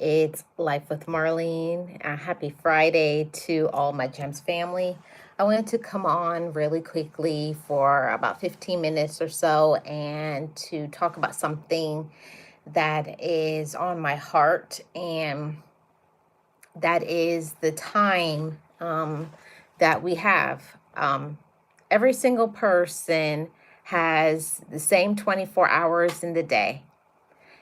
It's Life with Marlene. Happy Friday to all my Gems family. I wanted to come on really quickly for about 15 minutes or so and to talk about something that is on my heart, and that is the time that we have. Every single person has the same 24 hours in the day.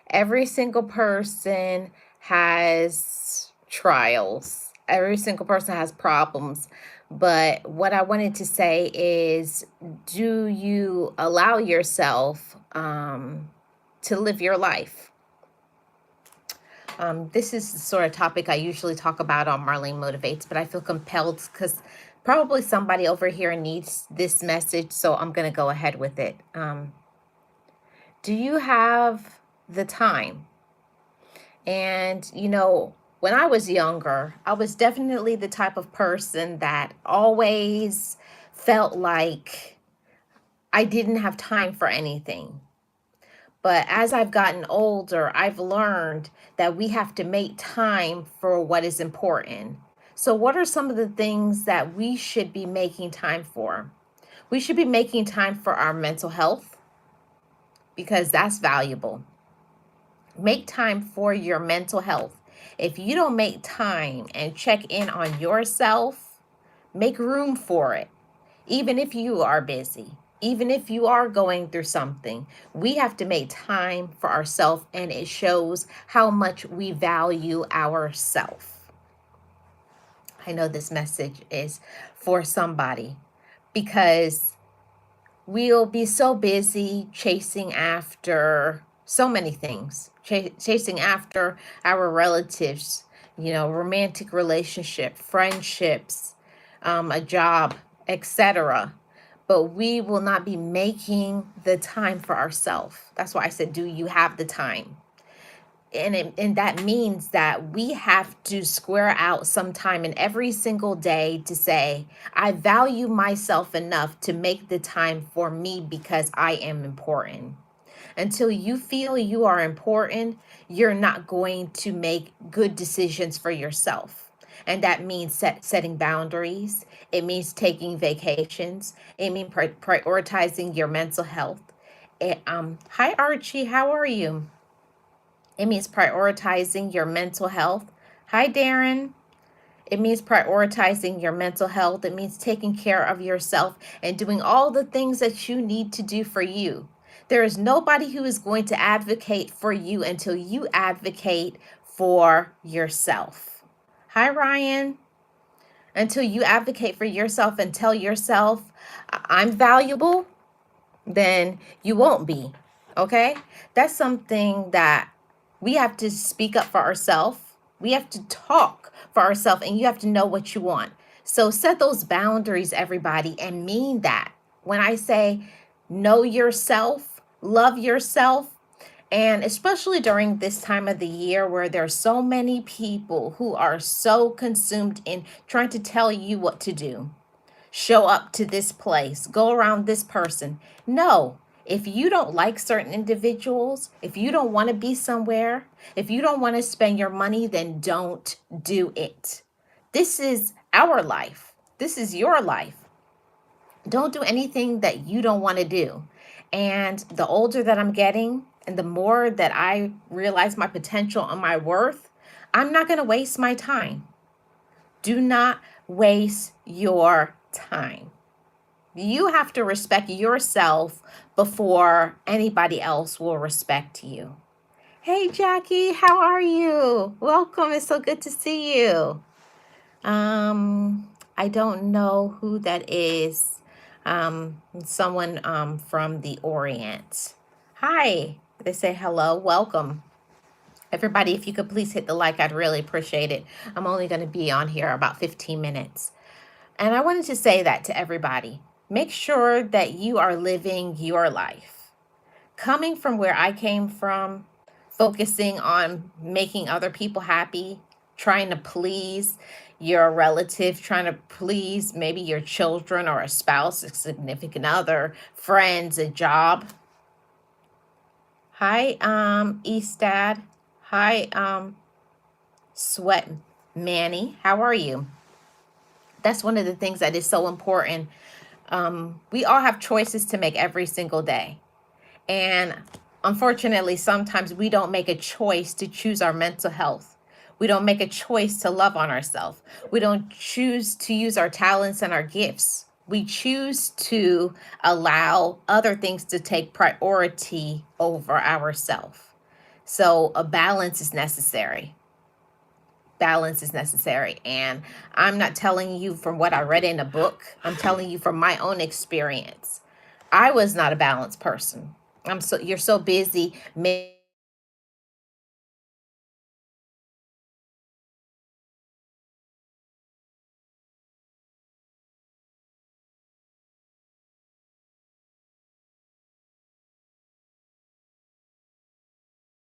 Every single person has trials. Every single person has problems. But what I wanted to say is, do you allow yourself to live your life? This is the sort of topic I usually talk about on Marlene Motivates, but I feel compelled because probably somebody over here needs this message, so I'm going to go ahead with it. Do you have the time? And, when I was younger, I was definitely the type of person that always felt like I didn't have time for anything. But as I've gotten older, I've learned that we have to make time for what is important. So, what are some of the things that we should be making time for? We should be making time for our mental health because that's valuable. Make time for your mental health. If you don't make time and check in on yourself, make room for it. Even if you are busy, even if you are going through something, we have to make time for ourselves, and it shows how much we value ourselves. I know this message is for somebody because we'll be so busy chasing after so many things, chasing after our relatives, romantic relationship, friendships, a job, etc. But we will not be making the time for ourselves. That's why I said, do you have the time? And that means that we have to square out some time in every single day to say, I value myself enough to make the time for me because I am important. Until you feel you are important, you're not going to make good decisions for yourself. And that means setting boundaries. It means taking vacations. It means prioritizing your mental health. Hi, Archie. How are you? It means prioritizing your mental health. Hi, Darren. It means prioritizing your mental health. It means taking care of yourself and doing all the things that you need to do for you. There is nobody who is going to advocate for you until you advocate for yourself. Hi, Ryan. Until you advocate for yourself and tell yourself, I'm valuable, then you won't be. Okay? That's something that we have to speak up for ourselves. We have to talk for ourselves, and you have to know what you want. So set those boundaries, everybody, and mean that. When I say know yourself, love yourself, and especially during this time of the year where there's so many people who are so consumed in trying to tell you what to do. Show up to this place, go around this person. No, if you don't like certain individuals, if you don't want to be somewhere, if you don't want to spend your money, then don't do it. This is our life. This is your life. Don't do anything that you don't want to do. And the older that I'm getting and the more that I realize my potential and my worth, I'm not going to waste my time. Do not waste your time. You have to respect yourself before anybody else will respect you. Hey, Jackie, how are you? Welcome. It's so good to see you. I don't know who that is. Someone from the Orient. Hi. They say hello. Welcome. Everybody, if you could please hit the like, I'd really appreciate it. I'm only going to be on here about 15 minutes. And I wanted to say that to everybody. Make sure that you are living your life. Coming from where I came from, focusing on making other people happy, trying to please your relative, trying to please maybe your children or a spouse, a significant other, friends, a job. Hi, Eastad. Hi, Sweat Manny, how are you? That's one of the things that is so important. We all have choices to make every single day. And unfortunately, sometimes we don't make a choice to choose our mental health. We don't make a choice to love on ourselves. We don't choose to use our talents and our gifts. We choose to allow other things to take priority over ourselves. So a balance is necessary. Balance is necessary. And I'm not telling you from what I read in a book, I'm telling you from my own experience. I was not a balanced person. You're so busy making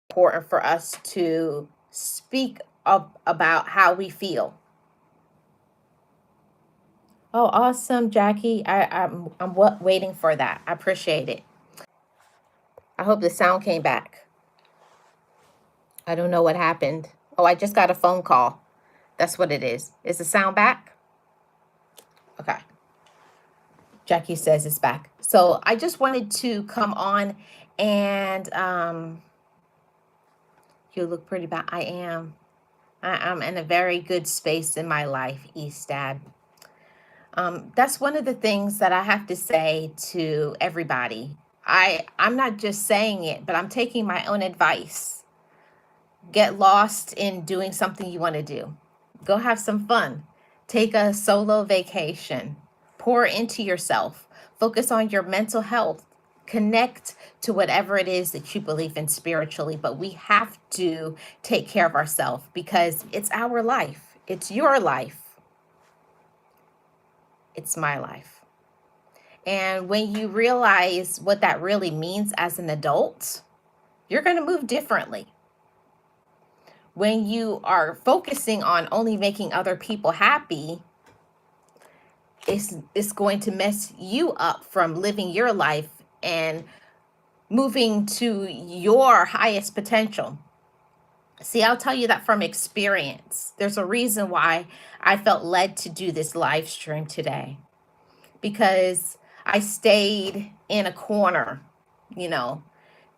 important for us to speak up about how we feel. Oh, awesome, Jackie. I'm waiting for that. I appreciate it. I hope the sound came back. I don't know what happened. Oh, I just got a phone call. That's what it is. Is the sound back? Okay. Jackie says it's back. So I just wanted to come on and you look pretty bad. I am. I'm in a very good space in my life, Eastad. That's one of the things that I have to say to everybody. I'm not just saying it, but I'm taking my own advice. Get lost in doing something you want to do. Go have some fun. Take a solo vacation. Pour into yourself. Focus on your mental health. Connect to whatever it is that you believe in spiritually. But we have to take care of ourselves because it's our life. It's your life. It's my life. And when you realize what that really means as an adult, you're going to move differently. When you are focusing on only making other people happy, it's going to mess you up from living your life and moving to your highest potential. See, I'll tell you that from experience. There's a reason why I felt led to do this live stream today, because I stayed in a corner, you know,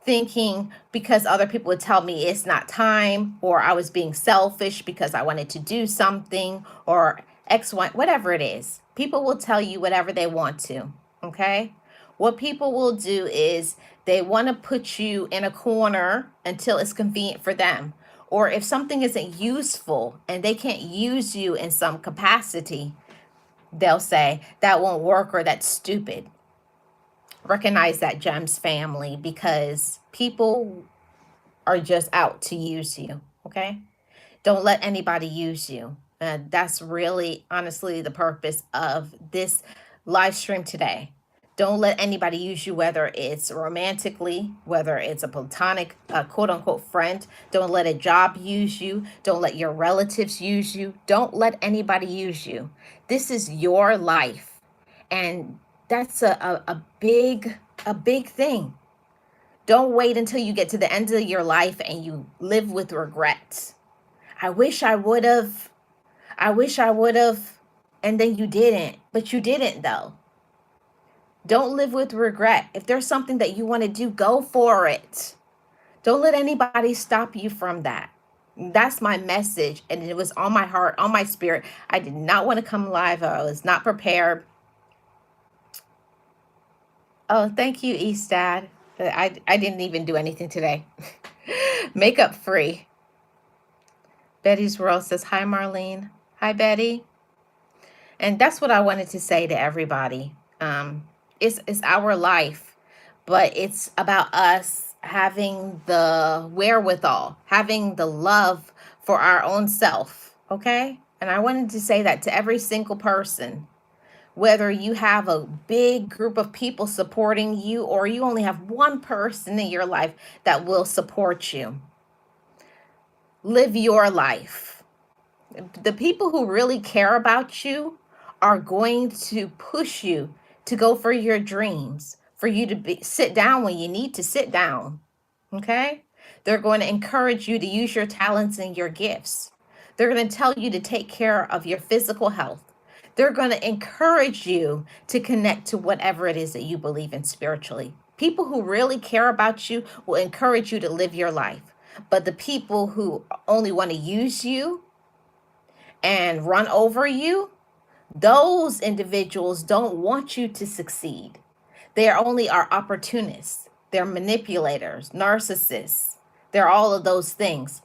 thinking because other people would tell me it's not time, or I was being selfish because I wanted to do something, or X, Y, whatever it is. People will tell you whatever they want to, okay? What people will do is they want to put you in a corner until it's convenient for them. Or if something isn't useful and they can't use you in some capacity, they'll say that won't work or that's stupid. Recognize that, Gems family, because people are just out to use you. Okay, don't let anybody use you. That's really honestly the purpose of this live stream today. Don't let anybody use you, whether it's romantically, whether it's a platonic quote unquote friend. Don't let a job use you. Don't let your relatives use you. Don't let anybody use you. This is your life. And that's a big thing. Don't wait until you get to the end of your life and you live with regrets. I wish I would have. I wish I would have. And then you didn't. But you didn't, though. Don't live with regret. If there's something that you want to do, go for it. Don't let anybody stop you from that. That's my message. And it was on my heart, on my spirit. I did not want to come live. I was not prepared. Oh, thank you, Eastad. I didn't even do anything today. Makeup free. Betty's World says, hi, Marlene. Hi, Betty. And that's what I wanted to say to everybody. It's our life, but it's about us having the wherewithal, having the love for our own self. Okay. And I wanted to say that to every single person, whether you have a big group of people supporting you or you only have one person in your life that will support you. Live your life. The people who really care about you are going to push you to go for your dreams, for you to sit down when you need to sit down. Okay? They're going to encourage you to use your talents and your gifts. They're going to tell you to take care of your physical health. They're going to encourage you to connect to whatever it is that you believe in spiritually. People who really care about you will encourage you to live your life. But the people who only want to use you and run over you, those individuals don't want you to succeed. They only are opportunists. They're manipulators, narcissists. They're all of those things.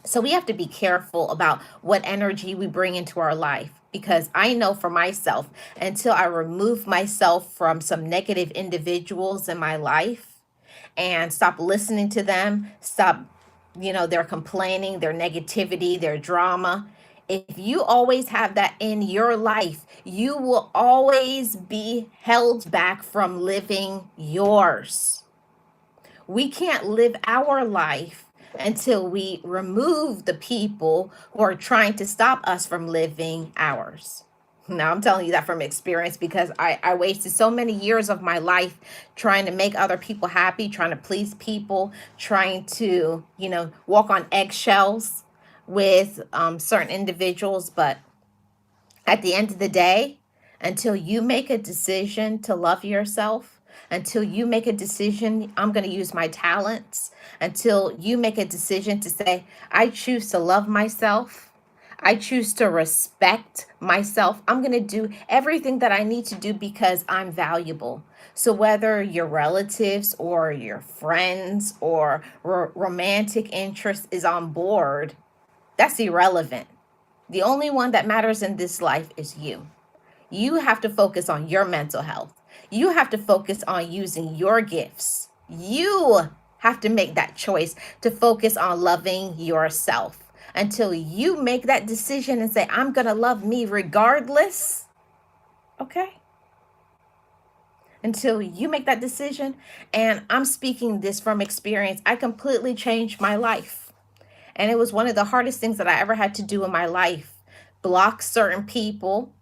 So we have to be careful about what energy we bring into our life, because I know for myself, until I remove myself from some negative individuals in my life and stop listening to them, stop, their complaining, their negativity, their drama. If you always have that in your life, you will always be held back from living yours. We can't live our life until we remove the people who are trying to stop us from living ours. Now, I'm telling you that from experience, because I wasted so many years of my life trying to make other people happy, trying to please people, trying to, walk on eggshells with certain individuals. But at the end of the day, until you make a decision to love yourself, until you make a decision, I'm going to use my talents, until you make a decision to say, I choose to love myself, I choose to respect myself, I'm going to do everything that I need to do because I'm valuable. So whether your relatives or your friends or romantic interest is on board, that's irrelevant. The only one that matters in this life is you. You have to focus on your mental health. You have to focus on using your gifts. You have to make that choice to focus on loving yourself. Until you make that decision and say, I'm going to love me regardless. Okay? Until you make that decision. And I'm speaking this from experience. I completely changed my life. And it was one of the hardest things that I ever had to do in my life. Block certain people.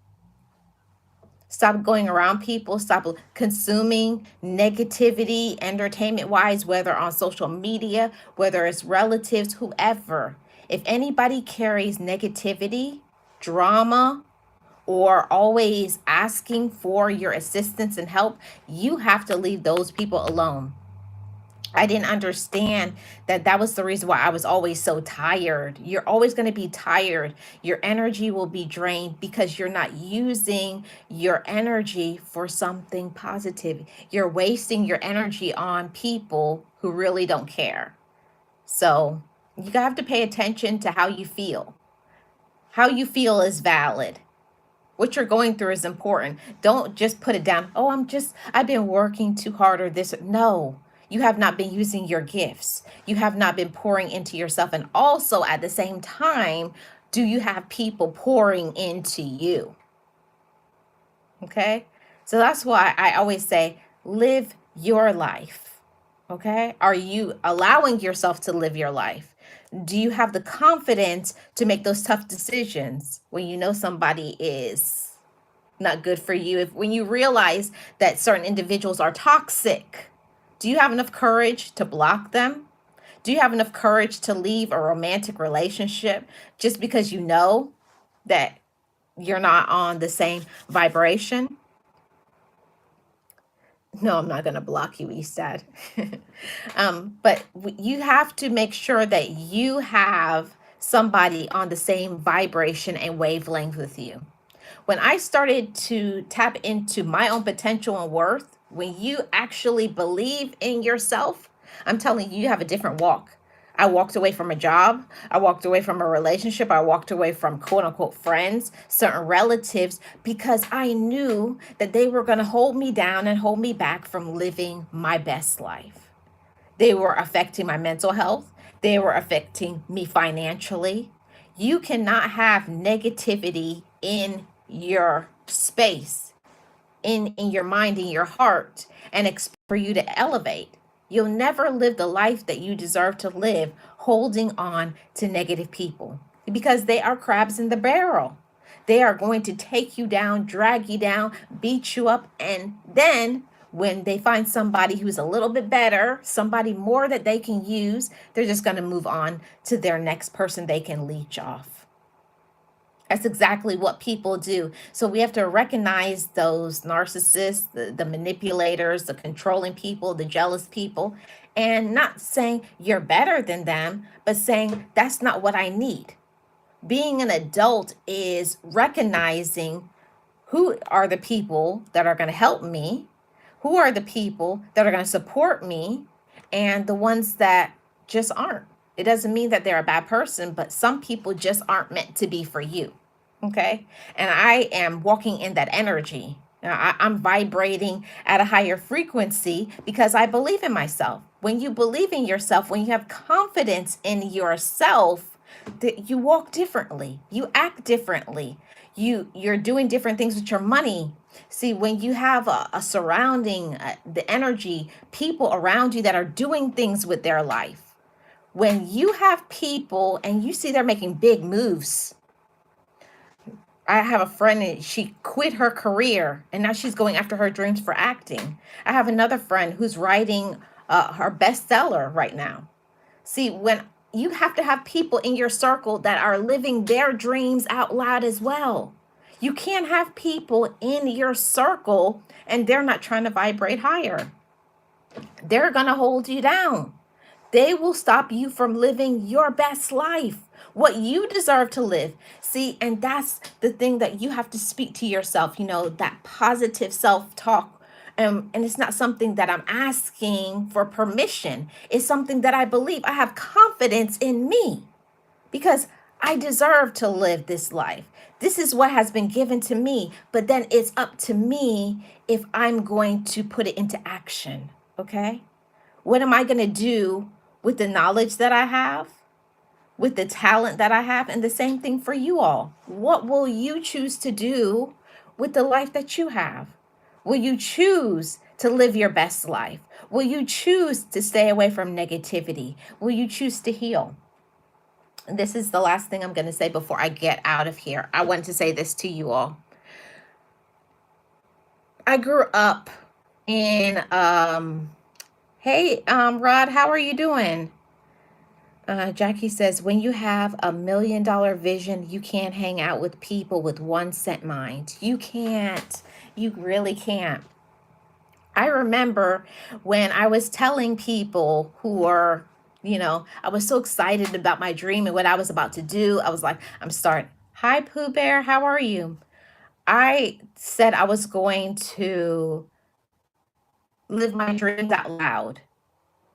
Stop going around people. Stop consuming negativity, entertainment-wise, whether on social media, whether it's relatives, whoever. If anybody carries negativity, drama, or always asking for your assistance and help, you have to leave those people alone. I didn't understand that was the reason why I was always so tired. You're always going to be tired. Your energy will be drained because you're not using your energy for something positive. You're wasting your energy on people who really don't care. So you have to pay attention to how you feel. How you feel is valid. What you're going through is important. Don't just put it down. Oh, I've been working too hard or this. No, you have not been using your gifts. You have not been pouring into yourself. And also at the same time, do you have people pouring into you? Okay. So that's why I always say, live your life. Okay. Are you allowing yourself to live your life? Do you have the confidence to make those tough decisions when you know somebody is not good for you? When you realize that certain individuals are toxic, do you have enough courage to block them? Do you have enough courage to leave a romantic relationship just because you know that you're not on the same vibration? No, I'm not going to block you, Eastad. But you have to make sure that you have somebody on the same vibration and wavelength with you. When I started to tap into my own potential and worth, when you actually believe in yourself, I'm telling you, you have a different walk. I walked away from a job. I walked away from a relationship. I walked away from quote unquote friends, certain relatives, because I knew that they were going to hold me down and hold me back from living my best life. They were affecting my mental health. They were affecting me financially. You cannot have negativity in your space, in your mind, in your heart, and expect for you to elevate. You'll never live the life that you deserve to live holding on to negative people, because they are crabs in the barrel. They are going to take you down, drag you down, beat you up, and then when they find somebody who's a little bit better, somebody more that they can use, they're just going to move on to their next person they can leech off. That's exactly what people do. So we have to recognize those narcissists, the manipulators, the controlling people, the jealous people, and not saying you're better than them, but saying that's not what I need. Being an adult is recognizing who are the people that are going to help me, who are the people that are going to support me, and the ones that just aren't. It doesn't mean that they're a bad person, but some people just aren't meant to be for you. Okay. And I am walking in that energy. I'm vibrating at a higher frequency because I believe in myself. When you believe in yourself, when you have confidence in yourself, that you walk differently, you act differently, you're doing different things with your money. See, when you have a surrounding, the energy, people around you that are doing things with their life, when you have people and you see they're making big moves. I have a friend and she quit her career and now she's going after her dreams for acting. I have another friend who's writing her bestseller right now. See, when you have to have people in your circle that are living their dreams out loud as well. You can't have people in your circle and they're not trying to vibrate higher. They're going to hold you down. They will stop you from living your best life, what you deserve to live. See, and that's the thing that you have to speak to yourself, that positive self-talk. And it's not something that I'm asking for permission. It's something that I believe. I have confidence in me because I deserve to live this life. This is what has been given to me, but then it's up to me if I'm going to put it into action, okay? What am I going to do with the knowledge that I have, with the talent that I have? And the same thing for you all. What will you choose to do with the life that you have? Will you choose to live your best life? Will you choose to stay away from negativity? Will you choose to heal? And this is the last thing I'm going to say before I get out of here. I want to say this to you all. I grew up in, hey, Rod, how are you doing? Jackie says, when you have $1 million vision, you can't hang out with people with 1 cent mind. You can't. You really can't. I remember when I was telling people who were, I was so excited about my dream and what I was about to do. I was like, I'm starting. Hi, Pooh Bear. How are you? I said I was going to live my dreams out loud.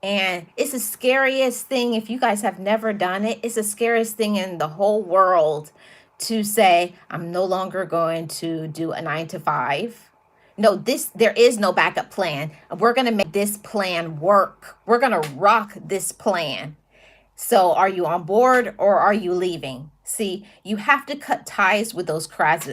And it's the scariest thing. If you guys have never done it, it's the scariest thing in the whole world to say, I'm no longer going to do a 9 to 5. No, there is no backup plan. We're going to make this plan work. We're going to rock this plan. So are you on board or are you leaving? See, you have to cut ties with those crabs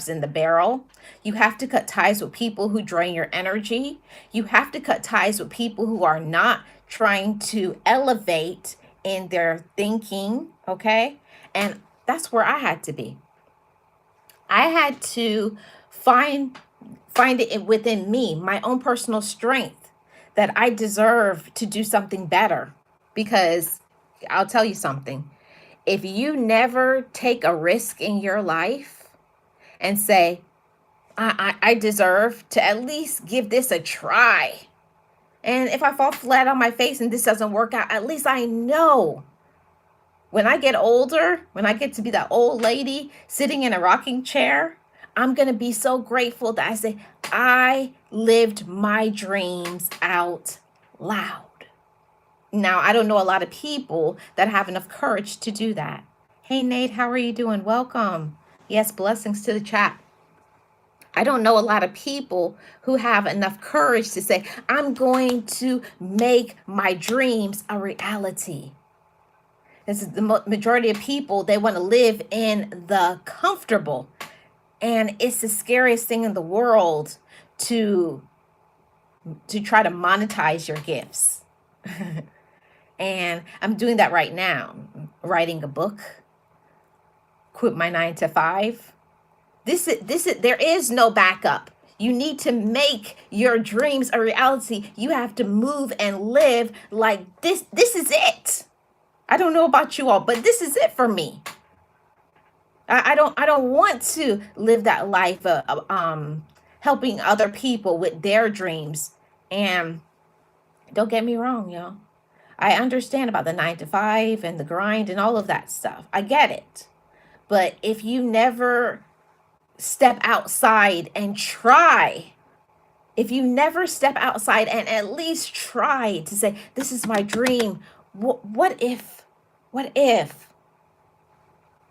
in the barrel. You have to cut ties with people who drain your energy. You have to cut ties with people who are not trying to elevate in their thinking, okay? And that's where I had to be. I had to find it within me, my own personal strength, that I deserve to do something better. Because I'll tell you something. If you never take a risk in your life and say, I deserve to at least give this a try. And if I fall flat on my face and this doesn't work out, at least I know when I get older, when I get to be that old lady sitting in a rocking chair, I'm going to be so grateful that I say, I lived my dreams out loud. Now, I don't know a lot of people that have enough courage to do that. Hey, Nate, how are you doing? Welcome. Yes, blessings to the chat. I don't know a lot of people who have enough courage to say, I'm going to make my dreams a reality. This is the majority of people, they want to live in the comfortable. And it's the scariest thing in the world to try to monetize your gifts. And I'm doing that right now, writing a book, quit my 9 to 5. There is no backup. You need to make your dreams a reality. You have to move and live like this. This is it. I don't know about you all, but this is it for me. I don't want to live that life helping other people with their dreams. And don't get me wrong, y'all. I understand about the 9 to 5 and the grind and all of that stuff. I get it. But if you never step outside and try, if you never step outside and at least try to say, this is my dream, what if, what if,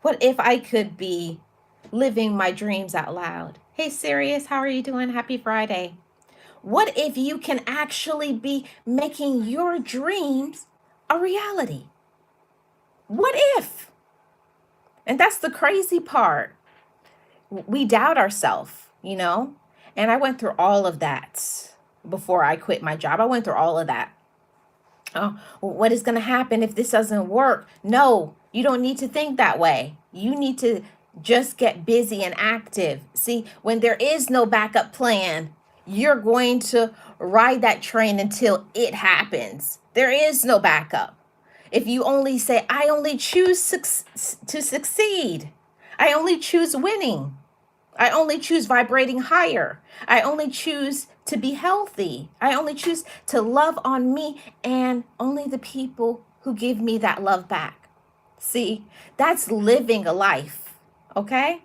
what if I could be living my dreams out loud? Hey, Sirius, how are you doing? Happy Friday. What if you can actually be making your dreams a reality? What if? And that's the crazy part. We doubt ourselves, you know? And I went through all of that before I quit my job. I went through all of that. Oh, what is going to happen if this doesn't work? No, you don't need to think that way. You need to just get busy and active. See, when there is no backup plan, you're going to ride that train until it happens. There is no backup. If you only say, I only choose to succeed, I only choose winning, I only choose vibrating higher, I only choose to be healthy, I only choose to love on me and only the people who give me that love back. See, that's living a life, okay?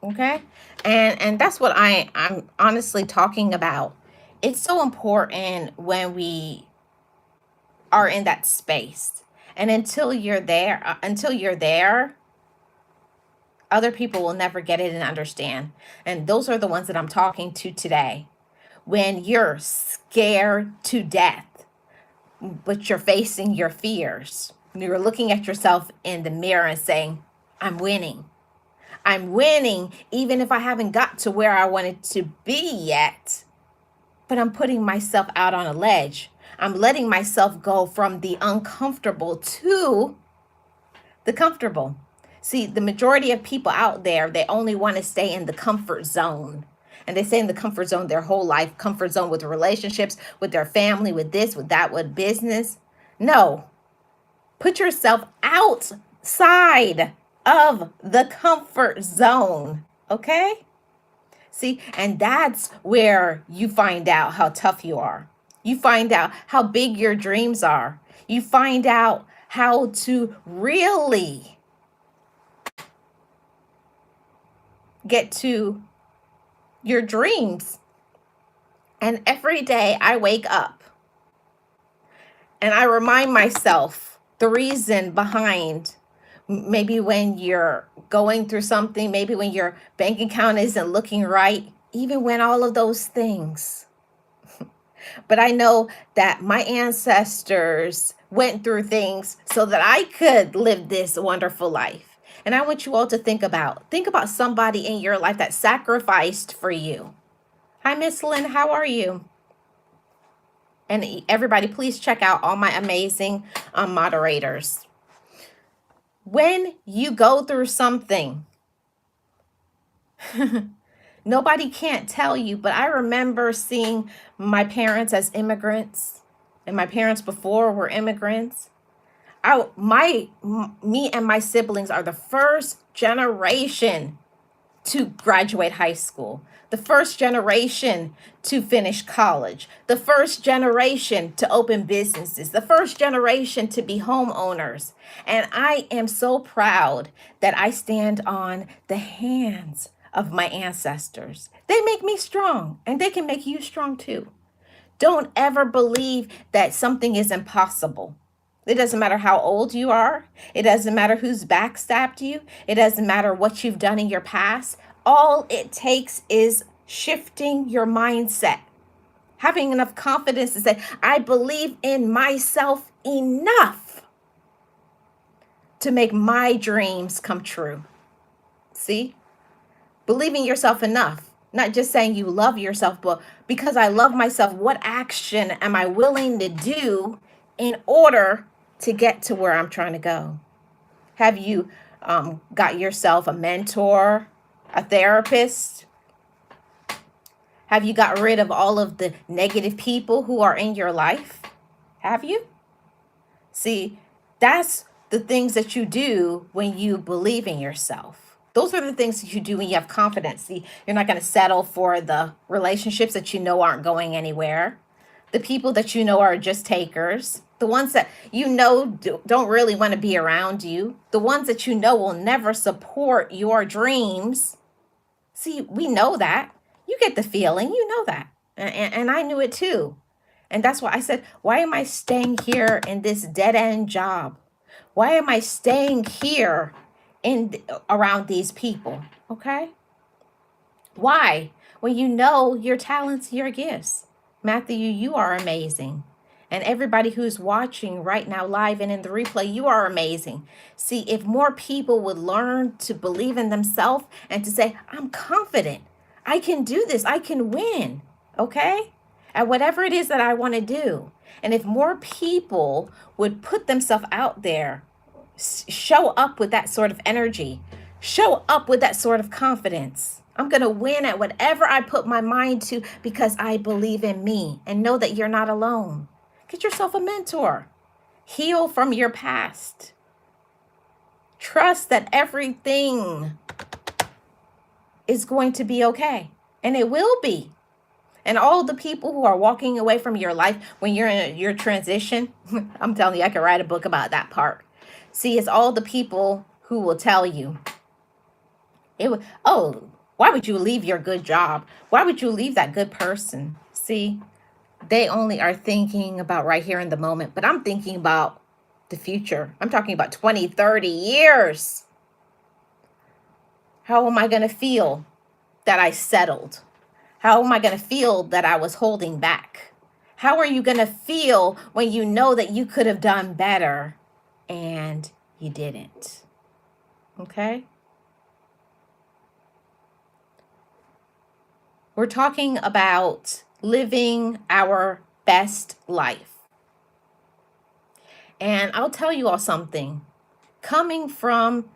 Okay? And that's what I'm honestly talking about. It's so important when we are in that space. And until you're there, other people will never get it and understand. And those are the ones that I'm talking to today. When you're scared to death, but you're facing your fears, you're looking at yourself in the mirror and saying, I'm winning. I'm winning, even if I haven't got to where I wanted to be yet. But I'm putting myself out on a ledge. I'm letting myself go from the uncomfortable to the comfortable. See, the majority of people out there, they only want to stay in the comfort zone. And they stay in the comfort zone their whole life, comfort zone with relationships, with their family, with this, with that, with business. No, put yourself outside of the comfort zone, okay? See, and that's where you find out how tough you are. You find out how big your dreams are. You find out how to really get to your dreams. And every day I wake up and I remind myself the reason behind, maybe when you're going through something, maybe when your bank account isn't looking right, even when all of those things. But I know that my ancestors went through things so that I could live this wonderful life. And I want you all to think about somebody in your life that sacrificed for you. Hi, Miss Lynn, how are you? And everybody, please check out all my amazing moderators. When you go through something, nobody can't tell you, but I remember seeing my parents as immigrants, and my parents before were immigrants. Me and my siblings are the first generation to graduate high school, the first generation to finish college, the first generation to open businesses, the first generation to be homeowners. And I am so proud that I stand on the hands of my ancestors. They make me strong, and they can make you strong too. Don't ever believe that something is impossible. It doesn't matter how old you are. It doesn't matter who's backstabbed you. It doesn't matter what you've done in your past. All it takes is shifting your mindset. Having enough confidence to say, I believe in myself enough to make my dreams come true. See? Believing yourself enough. Not just saying you love yourself, but because I love myself, what action am I willing to do in order to get to where I'm trying to go? Have you got yourself a mentor, a therapist? Have you got rid of all of the negative people who are in your life? Have you? See, that's the things that you do when you believe in yourself. Those are the things that you do when you have confidence. See, you're not going to settle for the relationships that you know aren't going anywhere, the people that you know are just takers, the ones that you know don't really want to be around you, the ones that you know will never support your dreams. See, we know that. You get the feeling, you know that. And I knew it too. And that's why I said, why am I staying here in this dead end job? Why am I staying here in around these people? Okay? Why? When you know your talents, your gifts. Matthew, you are amazing. And everybody who's watching right now live and in the replay, you are amazing. See, if more people would learn to believe in themselves and to say, I'm confident, I can do this, I can win, okay? At whatever it is that I want to do. And if more people would put themselves out there, show up with that sort of energy, show up with that sort of confidence. I'm going to win at whatever I put my mind to because I believe in me, and know that you're not alone. Get yourself a mentor. Heal from your past. Trust that everything is going to be okay, and it will be. And all the people who are walking away from your life when you're in your transition, I'm telling you, I could write a book about that part. See, it's all the people who will tell you, why would you leave your good job? Why would you leave that good person? See, they only are thinking about right here in the moment, but I'm thinking about the future. I'm talking about 20, 30 years. How am I going to feel that I settled? How am I going to feel that I was holding back? How are you going to feel when you know that you could have done better and you didn't? Okay? We're talking about living our best life. And I'll tell you all something. Coming from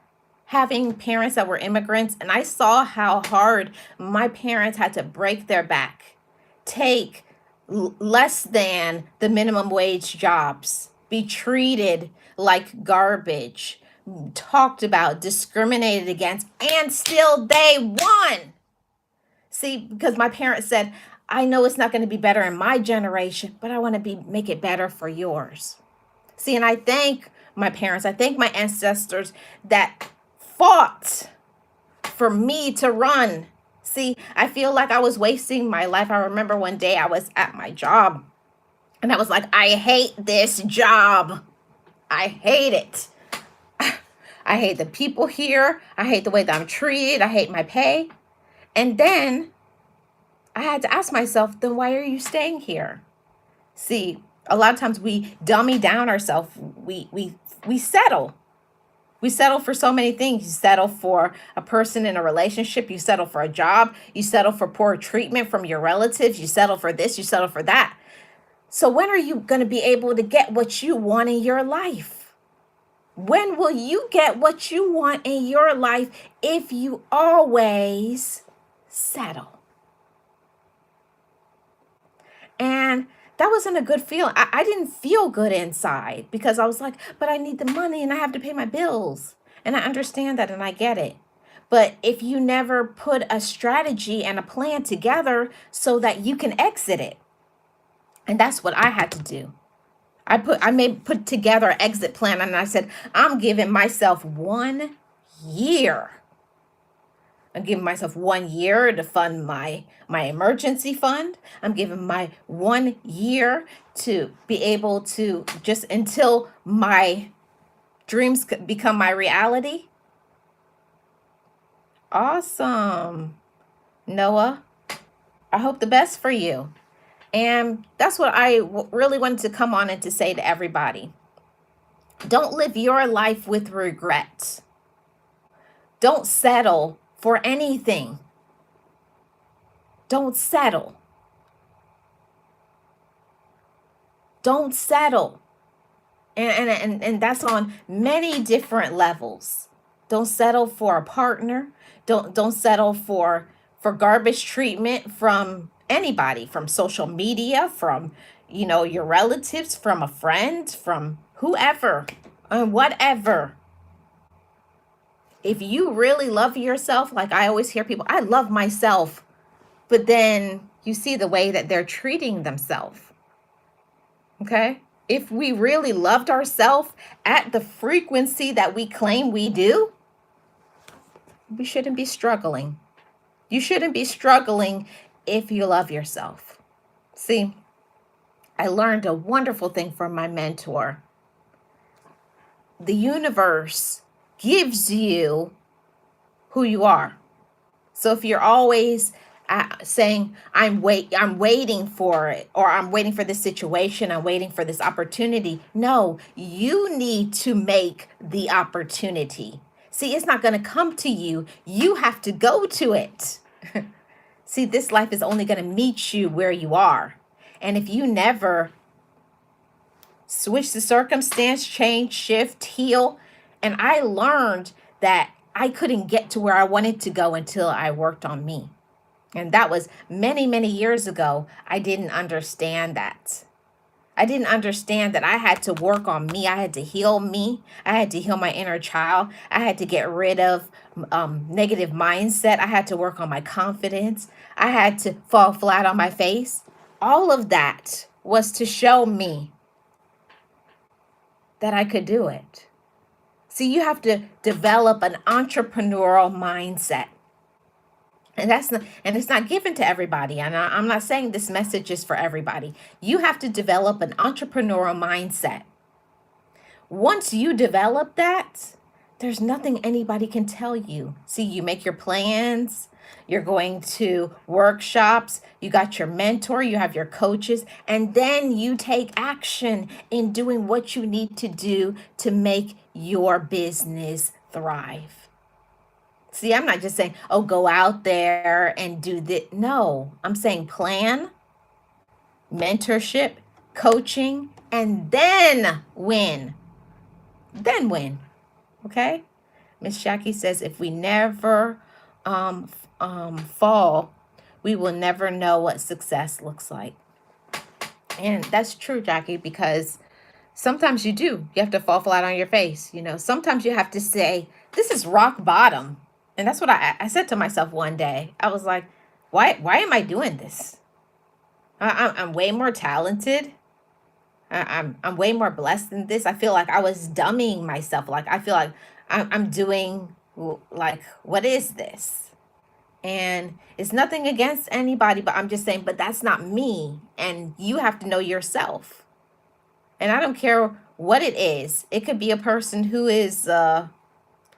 having parents that were immigrants, and I saw how hard my parents had to break their back, take less than the minimum wage jobs, be treated like garbage, talked about, discriminated against, and still they won. See, because my parents said, I know it's not going to be better in my generation, but I want to make it better for yours. See, and I thank my parents, I thank my ancestors that fought for me to run. See, I feel like I was wasting my life. I remember one day I was at my job and I was like, I hate this job. I hate it. I hate the people here. I hate the way that I'm treated. I hate my pay. And then I had to ask myself, then why are you staying here? See, a lot of times we dummy down ourselves. We settle. We settle for so many things. You settle for a person in a relationship. You settle for a job. You settle for poor treatment from your relatives. You settle for this. You settle for that. So when are you going to be able to get what you want in your life? When will you get what you want in your life if you always settle? And that wasn't a good feeling. I didn't feel good inside because I was like, but I need the money and I have to pay my bills. And I understand that and I get it. But if you never put a strategy and a plan together so that you can exit it, and that's what I had to do. I put together an exit plan and I said, I'm giving myself 1 year. I'm giving myself 1 year to fund my emergency fund. I'm giving my 1 year to be able to just until my dreams become my reality. Awesome. Noah, I hope the best for you. And that's what I really wanted to come on and to say to everybody. Don't live your life with regret. Don't settle for anything. Don't settle. Don't settle. And that's on many different levels. Don't settle for a partner. Don't settle for garbage treatment from anybody, from social media, from, your relatives, from a friend, from whoever and whatever. If you really love yourself, like I always hear people, I love myself, but then you see the way that they're treating themselves. Okay? If we really loved ourselves at the frequency that we claim we do, we shouldn't be struggling. You shouldn't be struggling if you love yourself. See, I learned a wonderful thing from my mentor. The universe gives you who you are. So if you're always saying, I'm waiting for it, or I'm waiting for this situation, I'm waiting for this opportunity. No, you need to make the opportunity. See, it's not going to come to you. You have to go to it. See, this life is only going to meet you where you are. And if you never switch the circumstance, change, shift, heal, and I learned that I couldn't get to where I wanted to go until I worked on me. And that was many, many years ago. I didn't understand that. I didn't understand that I had to work on me. I had to heal me. I had to heal my inner child. I had to get rid of negative mindset. I had to work on my confidence. I had to fall flat on my face. All of that was to show me that I could do it. See, you have to develop an entrepreneurial mindset. And it's not given to everybody. And I'm not saying this message is for everybody. You have to develop an entrepreneurial mindset. Once you develop that, there's nothing anybody can tell you. See, you make your plans, you're going to workshops, you got your mentor, you have your coaches, and then you take action in doing what you need to do to make your business thrive. See, I'm not just saying, oh, go out there and do this. No, I'm saying plan, mentorship, coaching, and then win. Then win. Okay? Miss Jackie says, if we never fall, we will never know what success looks like. And that's true, Jackie, because sometimes you do. You have to fall flat on your face. Sometimes you have to say, this is rock bottom. And that's what I said to myself one day. I was like, why am I doing this? I'm way more talented. I'm way more blessed than this. I feel like I was dumbing myself. Like, I feel like I'm doing, like, what is this? And it's nothing against anybody, but I'm just saying, but that's not me. And you have to know yourself. And I don't care what it is. It could be a person who is a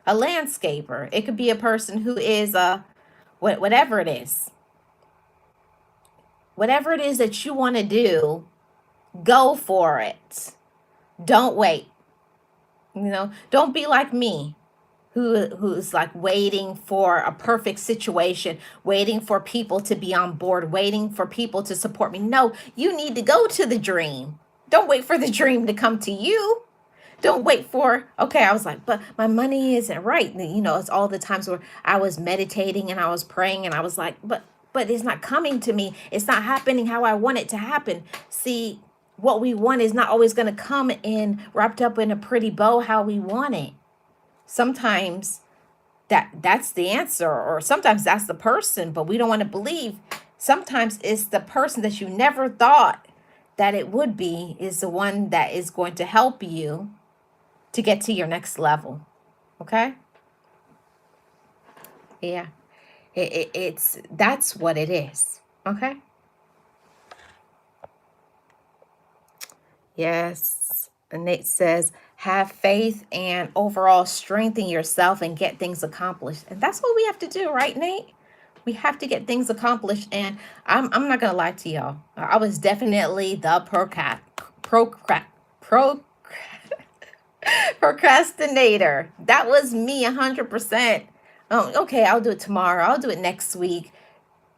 landscaper. It could be a person who is whatever it is. Whatever it is that you want to do, go for it. Don't wait. Don't be like me, who's like waiting for a perfect situation, waiting for people to be on board, waiting for people to support me. No, you need to go to the dream. Don't wait for the dream to come to you. Don't wait for, okay, I was like, but my money isn't right. It's all the times where I was meditating and I was praying and I was like, but it's not coming to me. It's not happening how I want it to happen. See, what we want is not always going to come in wrapped up in a pretty bow how we want it. Sometimes that's the answer, or sometimes that's the person, but we don't want to believe. Sometimes it's the person that you never thought that it would be is the one that is going to help you to get to your next level. Okay? Yeah. That's what it is. Okay? Yes. And Nate says, have faith and overall strengthen yourself and get things accomplished. And that's what we have to do, right, Nate? We have to get things accomplished. And I'm not going to lie to y'all. I was definitely the procrastinator. That was me 100%. Okay, I'll do it tomorrow. I'll do it next week.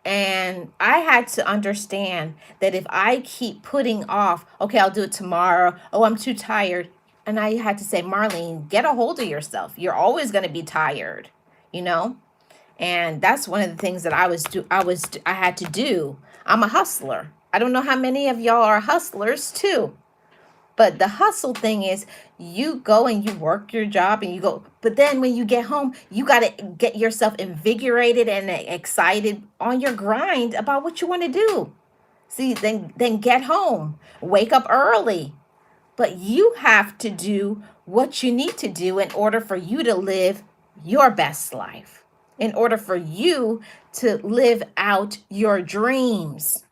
And I had to understand that if I keep putting off, okay, I'll do it tomorrow. Oh, I'm too tired. And I had to say, Marlene, get a hold of yourself. You're always going to be tired, And that's one of the things that I had to do. I'm a hustler. I don't know how many of y'all are hustlers too. But the hustle thing is you go and you work your job and you go, but then when you get home, you got to get yourself invigorated and excited on your grind about what you want to do. See, then get home, wake up early. But you have to do what you need to do in order for you to live your best life, in order for you to live out your dreams.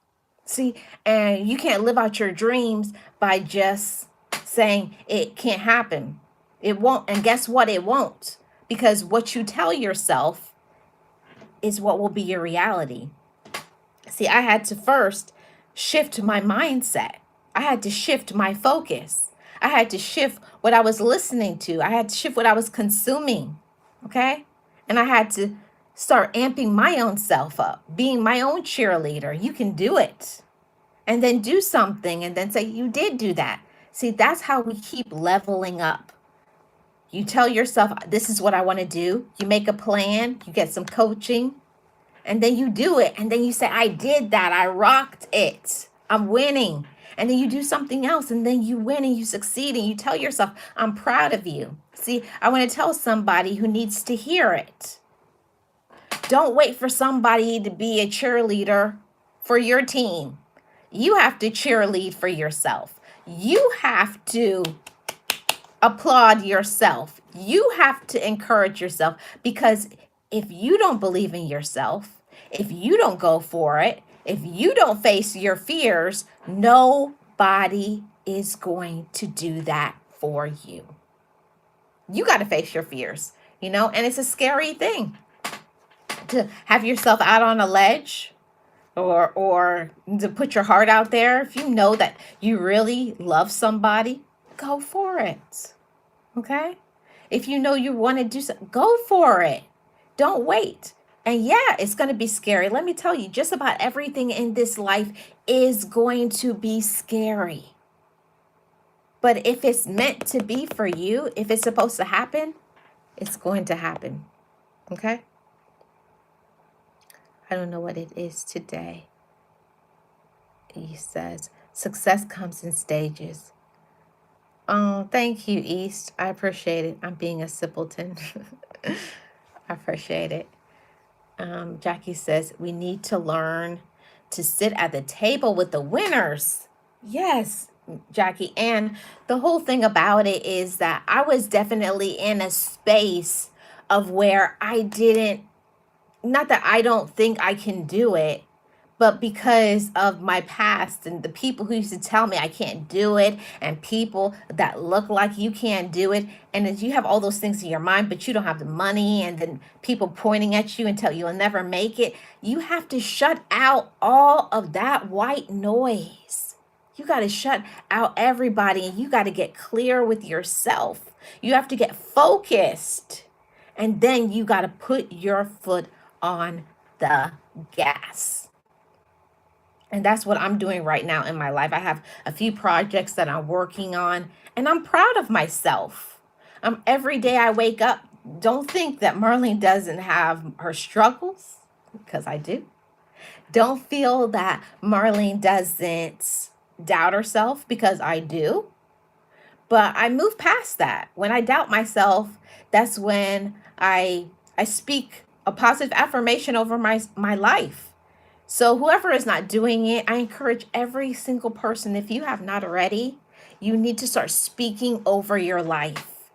See, and you can't live out your dreams by just saying it can't happen. It won't. And guess what? It won't. Because what you tell yourself is what will be your reality. See, I had to first shift my mindset. I had to shift my focus. I had to shift what I was listening to. I had to shift what I was consuming. Okay? And I had to start amping my own self up, being my own cheerleader. You can do it. And then do something and then say, you did do that. See, that's how we keep leveling up. You tell yourself, this is what I want to do. You make a plan, you get some coaching, and then you do it. And then you say, I did that. I rocked it. I'm winning. And then you do something else and then you win and you succeed and you tell yourself, I'm proud of you. See, I want to tell somebody who needs to hear it. Don't wait for somebody to be a cheerleader for your team. You have to cheerlead for yourself. You have to applaud yourself. You have to encourage yourself, because if you don't believe in yourself, if you don't go for it, if you don't face your fears, nobody is going to do that for you. You got to face your fears, and it's a scary thing to have yourself out on a ledge or to put your heart out there. If you know that you really love somebody, go for it. Okay? If you know you want to do something, go for it. Don't wait. And yeah, it's going to be scary. Let me tell you, just about everything in this life is going to be scary. But if it's meant to be for you, if it's supposed to happen, it's going to happen. Okay? I don't know what it is today. He says, success comes in stages. Oh, thank you, East. I appreciate it. I'm being a simpleton. I appreciate it. Jackie says, we need to learn to sit at the table with the winners. Yes, Jackie. And the whole thing about it is that I was definitely in a space of where I didn't, not that I don't think I can do it, but because of my past and the people who used to tell me I can't do it, and people that look like you can't do it, and as you have all those things in your mind, but you don't have the money, and then people pointing at you and tell you will never make it, you have to shut out all of that white noise. You got to shut out everybody, and you got to get clear with yourself. You have to get focused, and then you got to put your foot on the gas. And that's what I'm doing right now in my life. I have a few projects that I'm working on, and I'm proud of myself. Every day I wake up, don't think that Marlene doesn't have her struggles, because I do. Don't feel that Marlene doesn't doubt herself, because I do. But I move past that. When I doubt myself, that's when I speak a positive affirmation over my life. So whoever is not doing it, I encourage every single person, if you have not already, you need to start speaking over your life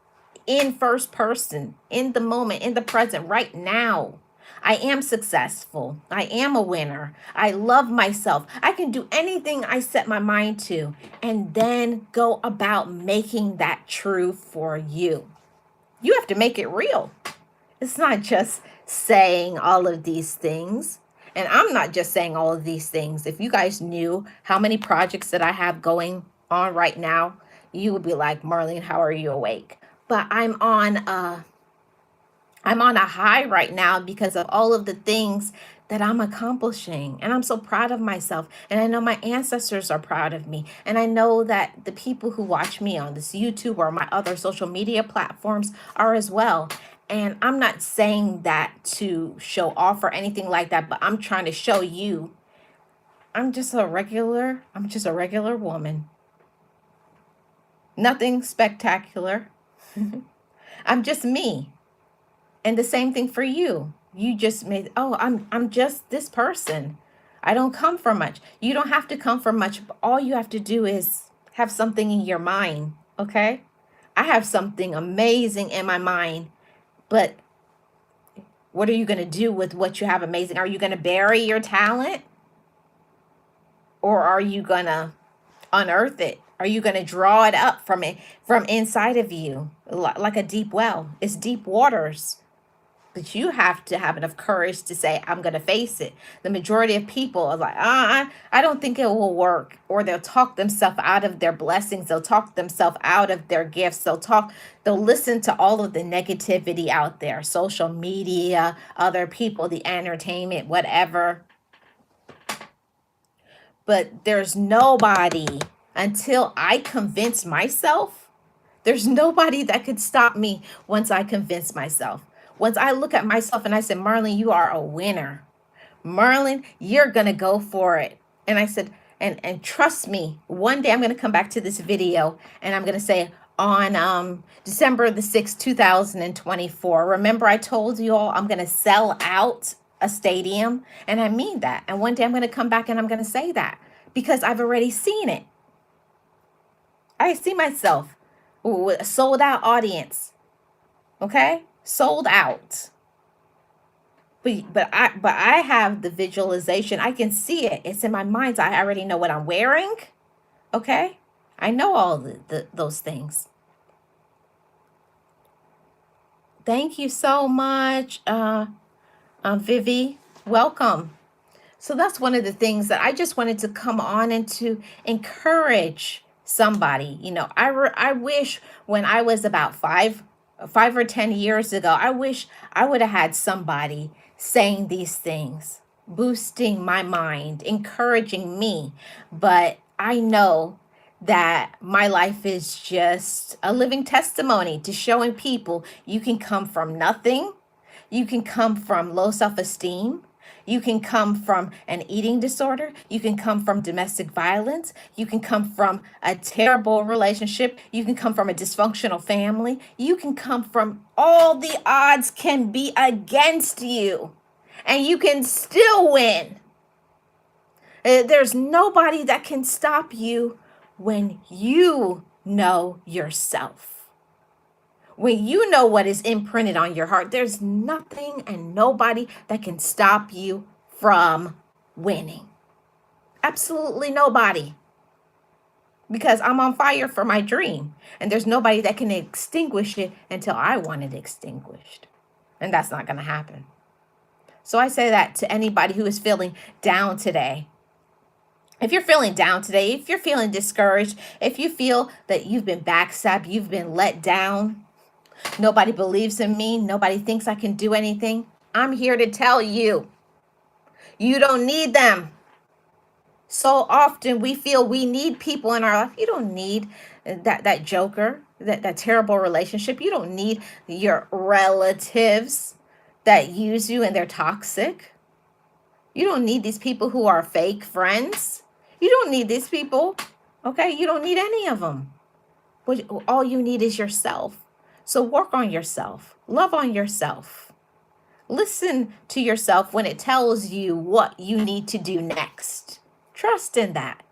in first person, in the moment, in the present, right now. I am successful. I am a winner. I love myself. I can do anything I set my mind to, and then go about making that true for you. You have to make it real. It's not just saying all of these things. And I'm not just saying all of these things. If you guys knew how many projects that I have going on right now, you would be like, Marlene, how are you awake? But I'm on a high right now because of all of the things that I'm accomplishing. And I'm so proud of myself. And I know my ancestors are proud of me. And I know that the people who watch me on this YouTube or my other social media platforms are as well. And I'm not saying that to show off or anything like that, but I'm trying to show you I'm just a regular woman. Nothing spectacular. I'm just me. And the same thing for you. You just made, oh, I'm just this person. I don't come from much. You don't have to come from much. All you have to do is have something in your mind, okay? I have something amazing in my mind, but what are you going to do with what you have amazing? Are you going to bury your talent? Or are you going to unearth it? Are you going to draw it up from inside of you like a deep well? It's deep waters. But you have to have enough courage to say, I'm going to face it. The majority of people are like, I don't think it will work. Or they'll talk themselves out of their blessings. They'll talk themselves out of their gifts. They'll listen to all of the negativity out there, social media, other people, the entertainment, whatever. But there's nobody, until I convince myself, there's nobody that could stop me once I convince myself. Once I look at myself and I said, Marlene, you are a winner. Marlene, you're going to go for it. And I said, and trust me, one day I'm going to come back to this video and I'm going to say, on December the 6th, 2024, remember I told you all I'm going to sell out a stadium? And I mean that. And one day I'm going to come back and I'm going to say that because I've already seen it. I see myself with a sold out audience. Okay? Sold out. But I have the visualization. I can see it. It's in my mind. I already know what I'm wearing. Okay? I know all those things. Thank you so much, Vivi. Welcome. So that's one of the things that I just wanted to come on and to encourage somebody. You know, I wish when I was about 5 or 10 years ago, I wish I would have had somebody saying these things, boosting my mind, encouraging me. But I know that my life is just a living testimony to showing people you can come from nothing. You can come from low self-esteem. You can come from an eating disorder. You can come from domestic violence. You can come from a terrible relationship. You can come from a dysfunctional family. You can come from all the odds can be against you, and you can still win. There's nobody that can stop you when you know yourself. When you know what is imprinted on your heart, there's nothing and nobody that can stop you from winning. Absolutely nobody. Because I'm on fire for my dream. And there's nobody that can extinguish it until I want it extinguished. And that's not going to happen. So I say that to anybody who is feeling down today. If you're feeling down today, if you're feeling discouraged, if you feel that you've been backstabbed, you've been let down, nobody believes in me, nobody thinks I can do anything, I'm here to tell you, you don't need them. So often we feel we need people in our life. You don't need that joker, that terrible relationship. You don't need your relatives that use you and they're toxic. You don't need these people who are fake friends. You don't need these people, okay? You don't need any of them. But all you need is yourself. So work on yourself. Love on yourself. Listen to yourself when it tells you what you need to do next. Trust in that.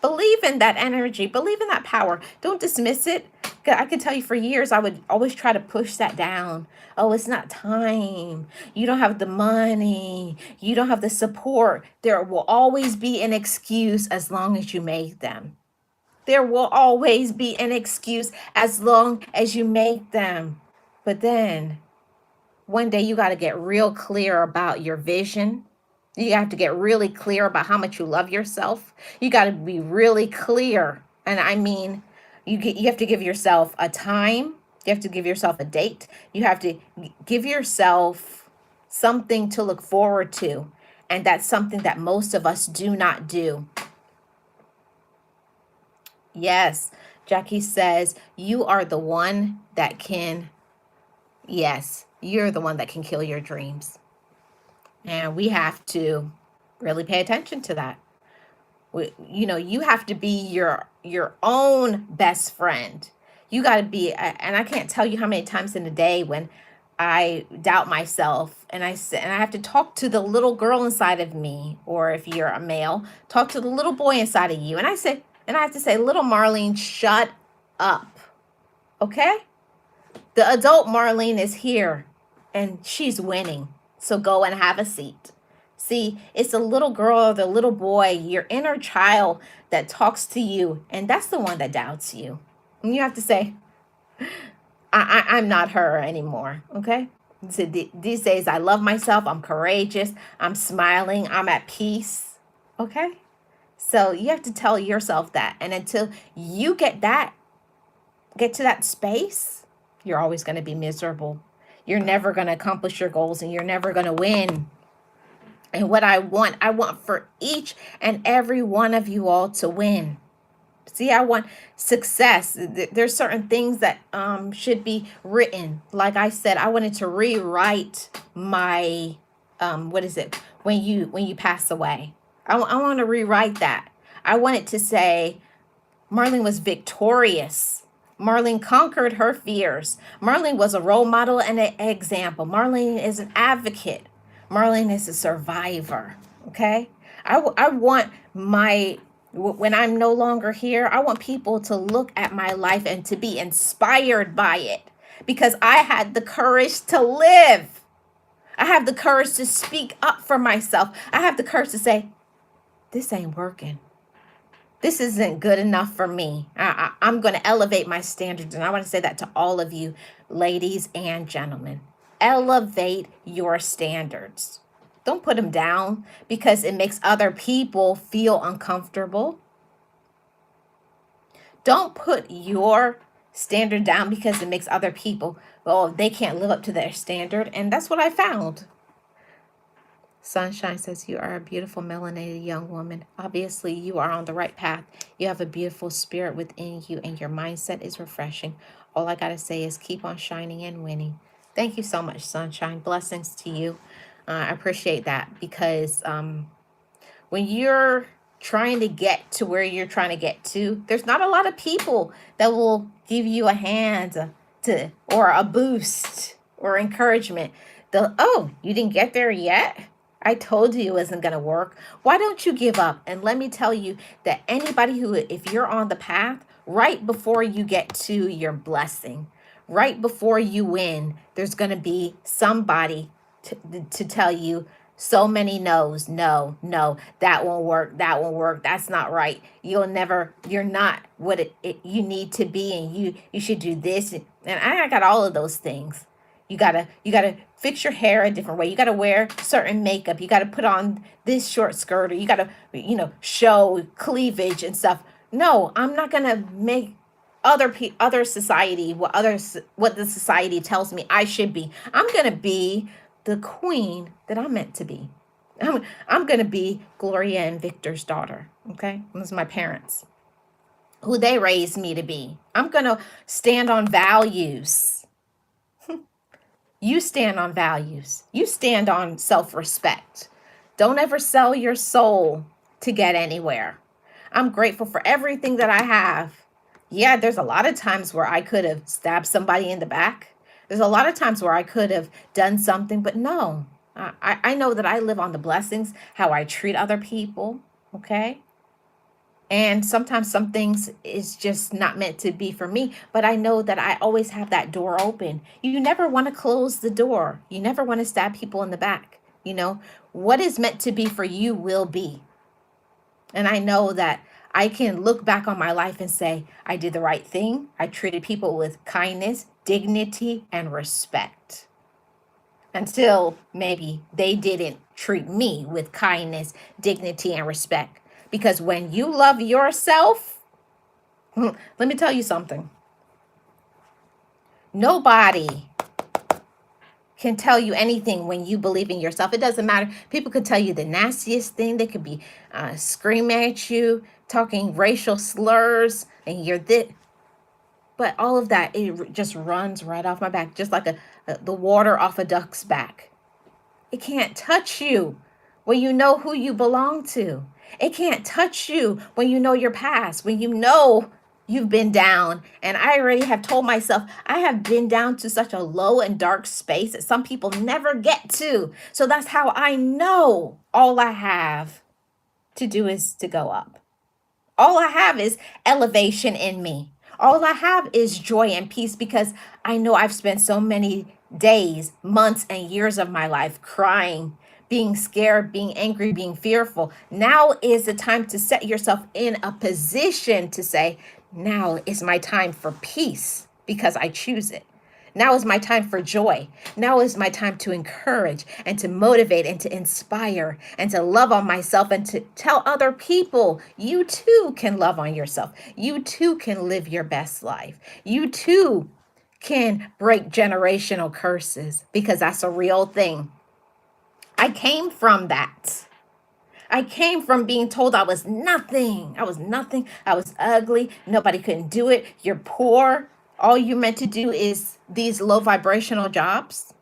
Believe in that energy. Believe in that power. Don't dismiss it. I can tell you for years, I would always try to push that down. Oh, it's not time. You don't have the money. You don't have the support. There will always be an excuse as long as you make them. There will always be an excuse as long as you make them. But then one day you got to get real clear about your vision. You have to get really clear about how much you love yourself. You got to be really clear. And I mean, you have to give yourself a time. You have to give yourself a date. You have to give yourself something to look forward to. And that's something that most of us do not do. Yes, Jackie says, you are the one that can. Yes, you're the one that can kill your dreams. And we have to really pay attention to that. You have to be your own best friend. You got to be, and I can't tell you how many times in a day when I doubt myself and I have to talk to the little girl inside of me, or if you're a male, talk to the little boy inside of you. And I have to say, little Marlene, shut up. Okay? The adult Marlene is here and she's winning. So go and have a seat. See, it's the little girl or the little boy, your inner child that talks to you, and that's the one that doubts you. And you have to say, I'm not her anymore, okay? So these days, I love myself. I'm courageous. I'm smiling. I'm at peace, okay? So you have to tell yourself that. And until you get to that space, you're always going to be miserable. You're never going to accomplish your goals and you're never going to win. And what I want for each and every one of you all to win. See, I want success. There's certain things that should be written. Like I said, I wanted to rewrite my, what is it? When you pass away. I want to rewrite that. I want it to say, Marlene was victorious. Marlene conquered her fears. Marlene was a role model and an example. Marlene is an advocate. Marlene is a survivor. Okay? I want when I'm no longer here, I want people to look at my life and to be inspired by it because I had the courage to live. I have the courage to speak up for myself. I have the courage to say, this ain't working. This isn't good enough for me. I'm going to elevate my standards. And I want to say that to all of you, ladies and gentlemen. Elevate your standards. Don't put them down because it makes other people feel uncomfortable. Don't put your standard down because it makes other people, they can't live up to their standard. And that's what I found. Sunshine says, you are a beautiful melanated young woman. Obviously, you are on the right path. You have a beautiful spirit within you and your mindset is refreshing. All I got to say is keep on shining and winning. Thank you so much, Sunshine. Blessings to you. I appreciate that because when you're trying to get to where you're trying to get to, there's not a lot of people that will give you a hand or a boost or encouragement. You didn't get there yet? I told you it wasn't going to work. Why don't you give up? And let me tell you that anybody if you're on the path, right before you get to your blessing, right before you win, there's going to be somebody to tell you so many no's. No, that won't work. That won't work. That's not right. You're not what you need to be. And you should do this. And I got all of those things. You gotta fix your hair a different way. You gotta wear certain makeup. You gotta put on this short skirt, or you gotta, show cleavage and stuff. No, I'm not gonna make other society what the society tells me I should be. I'm gonna be the queen that I'm meant to be. I'm gonna be Gloria and Victor's daughter. Okay, those are my parents, who they raised me to be. I'm gonna stand on values. You stand on values. You stand on self-respect. Don't ever sell your soul to get anywhere. I'm grateful for everything that I have. Yeah, there's a lot of times where I could have stabbed somebody in the back. There's a lot of times where I could have done something, but no. I know that I live on the blessings, how I treat other people, okay? And sometimes some things is just not meant to be for me. But I know that I always have that door open. You never want to close the door. You never want to stab people in the back. What is meant to be for you will be. And I know that I can look back on my life and say, I did the right thing. I treated people with kindness, dignity, and respect. Until maybe they didn't treat me with kindness, dignity, and respect. Because when you love yourself, let me tell you something. Nobody can tell you anything when you believe in yourself. It doesn't matter. People could tell you the nastiest thing. They could be screaming at you, talking racial slurs, and you're this. But all of that, it just runs right off my back, just like the water off a duck's back. It can't touch you when you know who you belong to. It can't touch you when you know your past, when you know you've been down. And I already have told myself I have been down to such a low and dark space that some people never get to. So that's how I know all I have to do is to go up. All I have is elevation in me. All I have is joy and peace because I know I've spent so many days, months, and years of my life crying, being scared, being angry, being fearful. Now is the time to set yourself in a position to say, now is my time for peace because I choose it. Now is my time for joy. Now is my time to encourage and to motivate and to inspire and to love on myself and to tell other people you too can love on yourself. You too can live your best life. You too can break generational curses because that's a real thing. I came from that. I came from being told I was nothing. I was nothing. I was ugly. Nobody couldn't do it. You're poor. All you meant to do is these low vibrational jobs.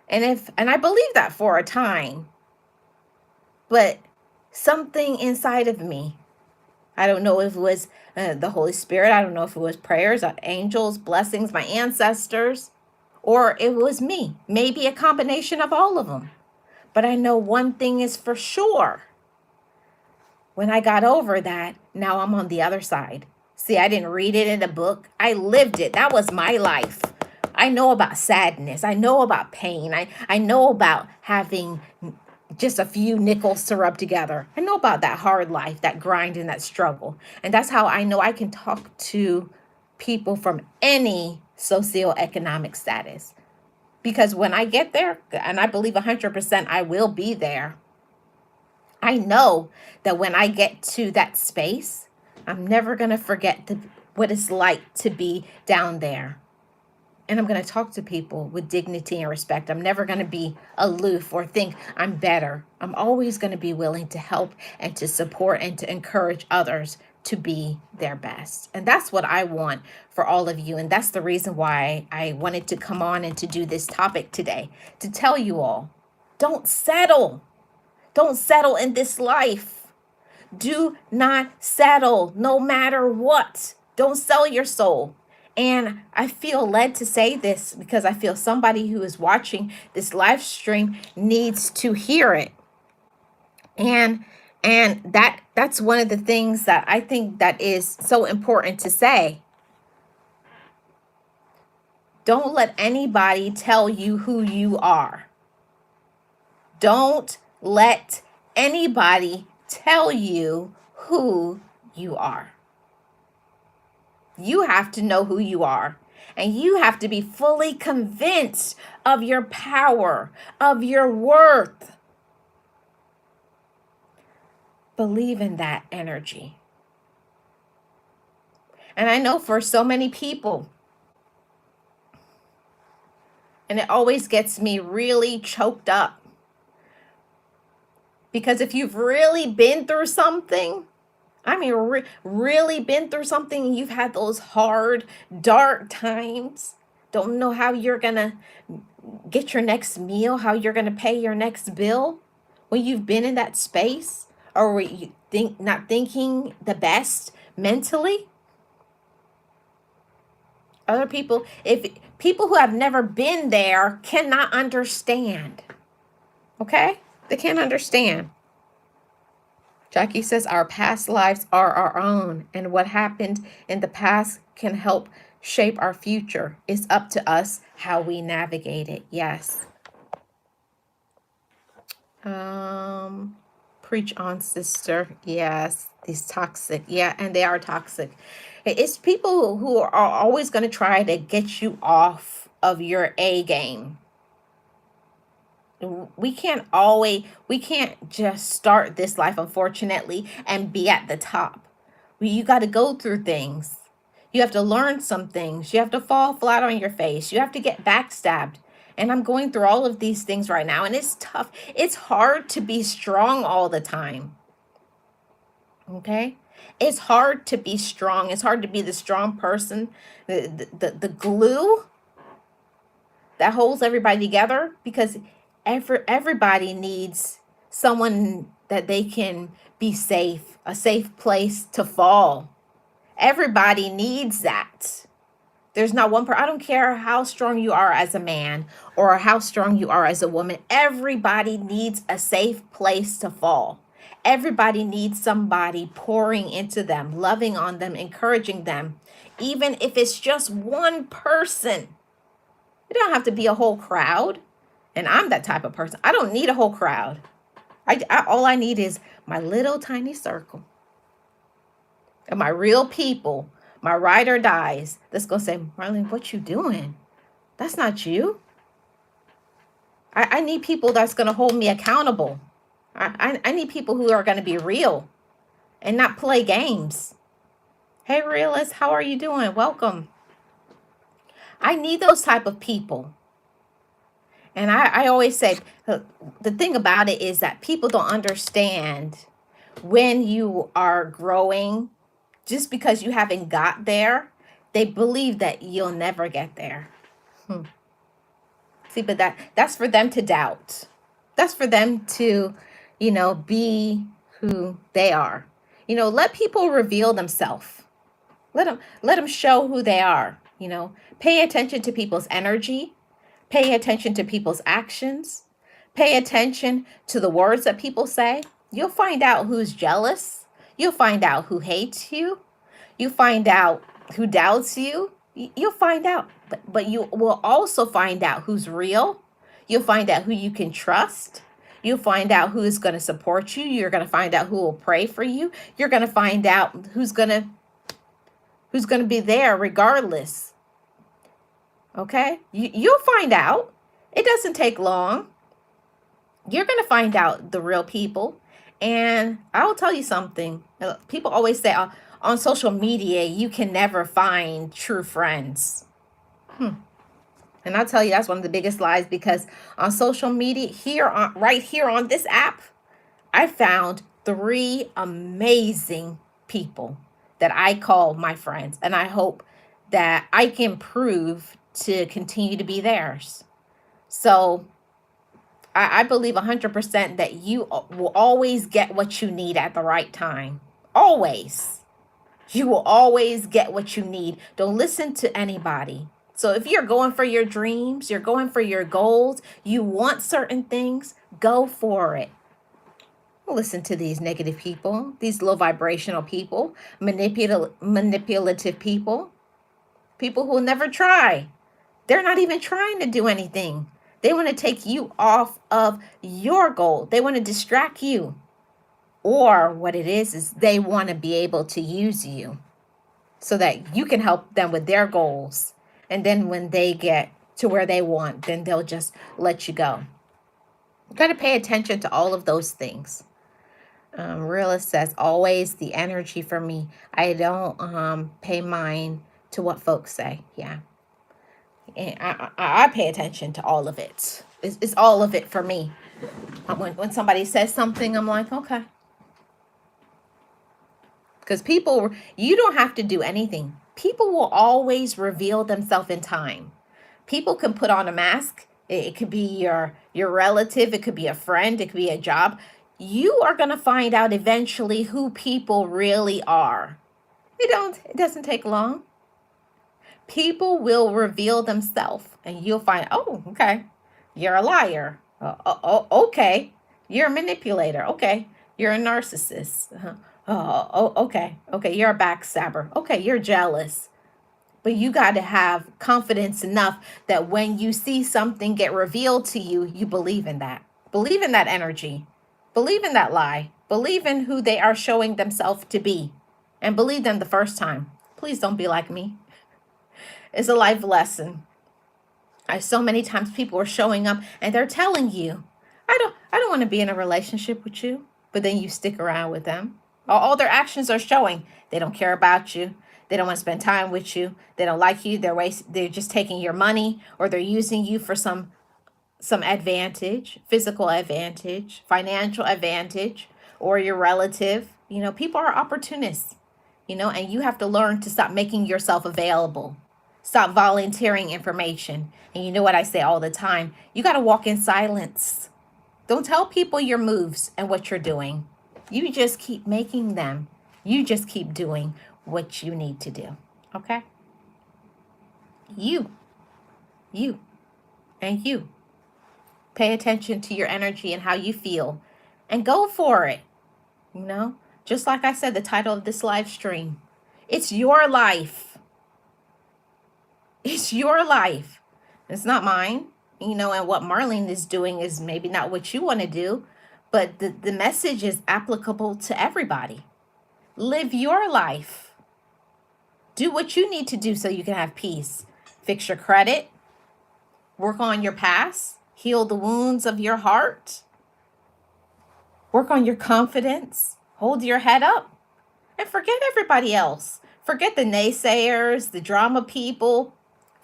And I believed that for a time. But something inside of me, I don't know if it was the Holy Spirit. I don't know if it was prayers, angels, blessings, my ancestors, or it was me. Maybe a combination of all of them. But I know one thing is for sure. When I got over that, now I'm on the other side. See, I didn't read it in a book. I lived it. That was my life. I know about sadness. I know about pain. I know about having just a few nickels to rub together. I know about that hard life, that grind and that struggle. And that's how I know I can talk to people from any socioeconomic status. Because when I get there, and I believe 100% I will be there, I know that when I get to that space, I'm never going to forget what it's like to be down there. And I'm going to talk to people with dignity and respect. I'm never going to be aloof or think I'm better. I'm always going to be willing to help and to support and to encourage others to be their best. And that's what I want for all of you. And that's the reason why I wanted to come on and to do this topic today, to tell you all, don't settle. Don't settle in this life. Do not settle no matter what. Don't sell your soul. And I feel led to say this because I feel somebody who is watching this live stream needs to hear it. And that's one of the things that I think that is so important to say. Don't let anybody tell you who you are. Don't let anybody tell you who you are. You have to know who you are. And you have to be fully convinced of your power, of your worth. Believe in that energy. And I know for so many people, and it always gets me really choked up. Because if you've really been through something, really been through something, you've had those hard, dark times, don't know how you're going to get your next meal, how you're going to pay your next bill, when you've been in that space, or were you not thinking the best mentally. Other people, if people who have never been there cannot understand. Okay? They can't understand. Jackie says our past lives are our own, and what happened in the past can help shape our future. It's up to us how we navigate it. Yes. Preach on, sister. Yes, these toxic. Yeah, and they are toxic. It's people who are always going to try to get you off of your A game. We can't just start this life, unfortunately, and be at the top. You got to go through things. You have to learn some things. You have to fall flat on your face. You have to get backstabbed. And I'm going through all of these things right now, and it's tough. It's hard to be strong all the time. Okay? It's hard to be strong. It's hard to be the strong person, the glue that holds everybody together, because everybody needs someone that they can be safe, a safe place to fall. Everybody needs that. There's not one person. I don't care how strong you are as a man or how strong you are as a woman. Everybody needs a safe place to fall. Everybody needs somebody pouring into them, loving on them, encouraging them, even if it's just one person. It don't have to be a whole crowd. And I'm that type of person. I don't need a whole crowd. All I need is my little tiny circle of my real people, my ride or dies, that's going to say, Marlene, what you doing? That's not you. I need people that's going to hold me accountable. I need people who are going to be real and not play games. Hey, realist, how are you doing? Welcome. I need those type of people. And I always say, the thing about it is that people don't understand when you are growing, just because you haven't got there, they believe that you'll never get there. See, but that's for them to doubt. That's for them to, be who they are. Let people reveal themselves. Let them show who they are. Pay attention to people's energy. Pay attention to people's actions. Pay attention to the words that people say. You'll find out who's jealous. You'll find out who hates you. You find out who doubts you. You'll find out. But you will also find out who's real. You'll find out who you can trust. You'll find out who is going to support you. You're going to find out who will pray for you. You're going to find out who's going to be there regardless. Okay? You'll find out. It doesn't take long. You're going to find out the real people. And I'll tell you something. People always say, on social media, you can never find true friends. And I'll tell you, that's one of the biggest lies, because on social media, right here on this app, I found 3 amazing people that I call my friends. And I hope that I can prove to continue to be theirs. So I believe 100% that you will always get what you need at the right time. Always. You will always get what you need. Don't listen to anybody. So if you're going for your dreams, you're going for your goals, you want certain things, go for it. Don't listen to these negative people, these low vibrational people, manipulative people, people who will never try. They're not even trying to do anything. They want to take you off of your goal. They want to distract you. Or what it is they want to be able to use you so that you can help them with their goals. And then when they get to where they want, then they'll just let you go. You got to pay attention to all of those things. Realist says, always the energy for me. I don't pay mind to what folks say. Yeah. And I pay attention to all of it. It's all of it for me. When somebody says something, I'm like, okay. Because you don't have to do anything. People will always reveal themselves in time. People can put on a mask. It could be your relative. It could be a friend. It could be a job. You are going to find out eventually who people really are. It doesn't take long. People will reveal themselves and you'll find, oh, okay, you're a liar. Okay, you're a manipulator. Okay, you're a narcissist. Okay, you're a backstabber. Okay, you're jealous. But you got to have confidence enough that when you see something get revealed to you, you believe in that. Believe in that energy. Believe in that lie. Believe in who they are showing themselves to be. And believe them the first time. Please don't be like me. It's a life lesson. So many times people are showing up and they're telling you, I don't want to be in a relationship with you. But then you stick around with them. All their actions are showing they don't care about you. They don't want to spend time with you. They don't like you. They're just taking your money, or they're using you for some advantage, physical advantage, financial advantage, or your relative. People are opportunists. and you have to learn to stop making yourself available. Stop volunteering information. And you know what I say all the time? You got to walk in silence. Don't tell people your moves and what you're doing. You just keep making them. You just keep doing what you need to do. Okay? You, you, and you. Pay attention to your energy and how you feel and go for it. Just like I said, the title of this live stream, it's your life. It's your life. It's not mine. And what Marlene is doing is maybe not what you want to do, but the message is applicable to everybody. Live your life. Do what you need to do so you can have peace. Fix your credit. Work on your past. Heal the wounds of your heart. Work on your confidence. Hold your head up. And forget everybody else. Forget the naysayers, the drama people.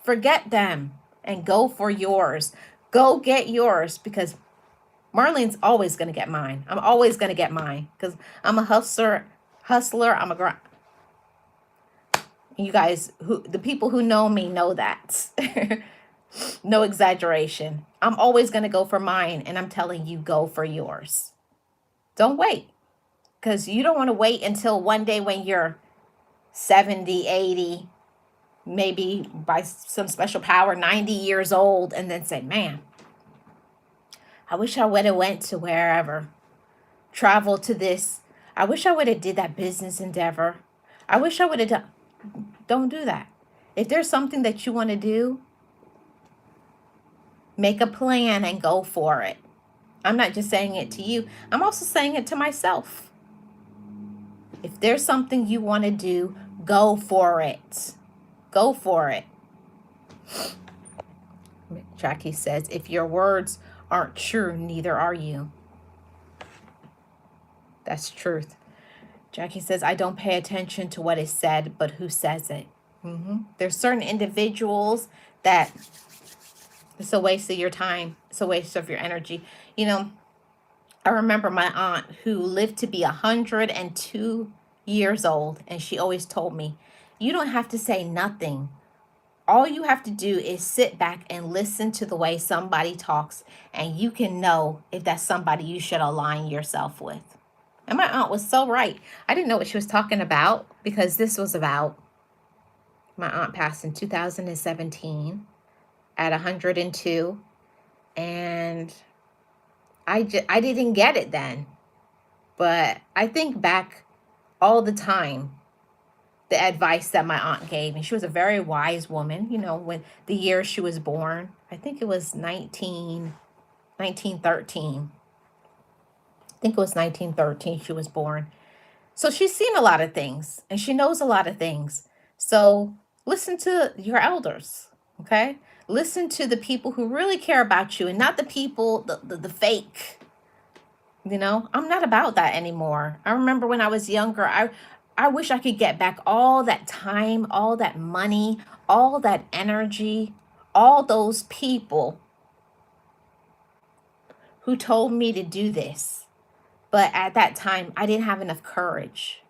Forget them and go for yours. Go get yours, because Marlene's always going to get mine. I'm always going to get mine because I'm a hustler. I'm a grind. You guys, the people who know me know that. No exaggeration. I'm always going to go for mine, and I'm telling you, go for yours. Don't wait, because you don't want to wait until one day when you're 70, 80, maybe by some special power, 90 years old, and then say, man, I wish I would have went to wherever, traveled to this. I wish I would have did that business endeavor. I wish I would have done. Don't do that. If there's something that you want to do, make a plan and go for it. I'm not just saying it to you. I'm also saying it to myself. If there's something you want to do, go for it. Go for it. Jackie says, if your words aren't true, neither are you. That's truth. Jackie says, I don't pay attention to what is said, but who says it. There's certain individuals that it's a waste of your time. It's a waste of your energy. I remember my aunt who lived to be 102 years old, and she always told me, you don't have to say nothing. All you have to do is sit back and listen to the way somebody talks, and you can know if that's somebody you should align yourself with. And my aunt was so right. I didn't know what she was talking about, because this was about, my aunt passed in 2017 at 102, and I didn't get it then. But I think back all the time, the advice that my aunt gave me. She was a very wise woman, when the year she was born, I think it was 1913. I think it was 1913 she was born. So she's seen a lot of things, and she knows a lot of things. So listen to your elders, okay? Listen to the people who really care about you, and not the people, the fake. I'm not about that anymore. I remember when I was younger, I wish I could get back all that time, all that money, all that energy, all those people who told me to do this. But at that time, I didn't have enough courage.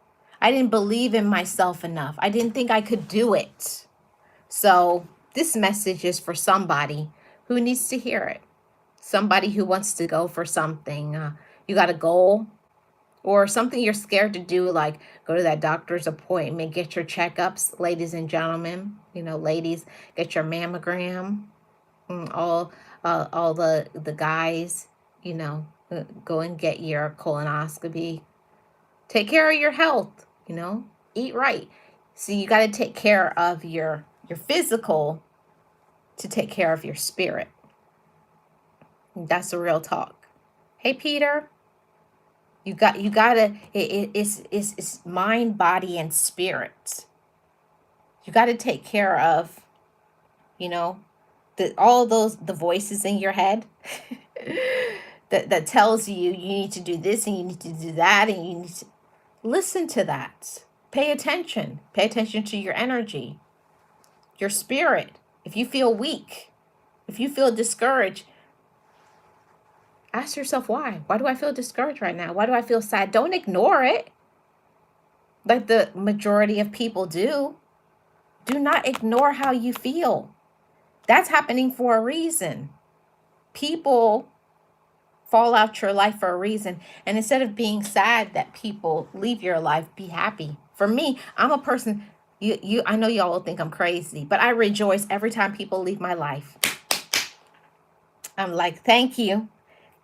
I didn't believe in myself enough. I didn't think I could do it. So this message is for somebody who needs to hear it. Somebody who wants to go for something. You got a goal or something you're scared to do, like go to that doctor's appointment, get your checkups, ladies and gentlemen. Ladies, get your mammogram. All the guys, go and get your colonoscopy. Take care of your health, eat right. So you got to take care of your physical to take care of your spirit. That's the real talk. Hey, Peter, you gotta, it's mind, body, and spirit. You got to take care of, all the voices in your head that tells you need to do this and you need to do that, and you need to listen to that. Pay attention. Pay attention to your energy, your spirit. If you feel weak, if you feel discouraged, ask yourself why. Why do I feel discouraged right now? Why do I feel sad? Don't ignore it. like the majority of people do. Do not ignore how you feel. That's happening for a reason. People fall out your life for a reason. And instead of being sad that people leave your life, be happy. For me, I'm a person, I know y'all will think I'm crazy, but I rejoice every time people leave my life. I'm like, thank you.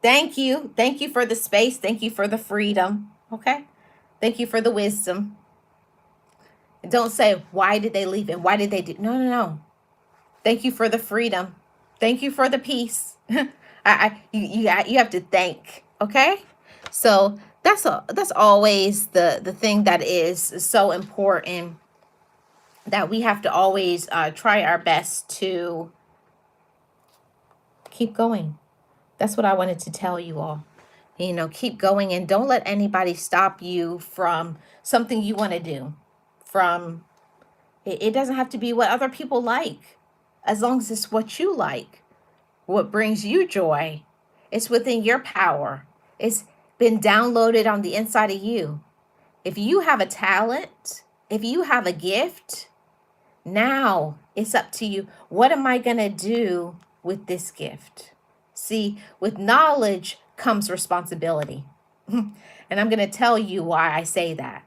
Thank you. Thank you for the space. Thank you for the freedom. Okay? Thank you for the wisdom. Don't say, why did they leave and why did they do? No, no, no. Thank you for the freedom. Thank you for the peace. You have to thank. Okay? So that's always the thing that is so important, that we have to always try our best to keep going. That's what I wanted to tell you all. Keep going, and don't let anybody stop you from something you want to do. From it doesn't have to be what other people like, as long as it's what you like, what brings you joy. It's within your power. It's been downloaded on the inside of you. If you have a talent, if you have a gift, now it's up to you. What am I going to do with this gift? See, with knowledge comes responsibility. And I'm going to tell you why I say that.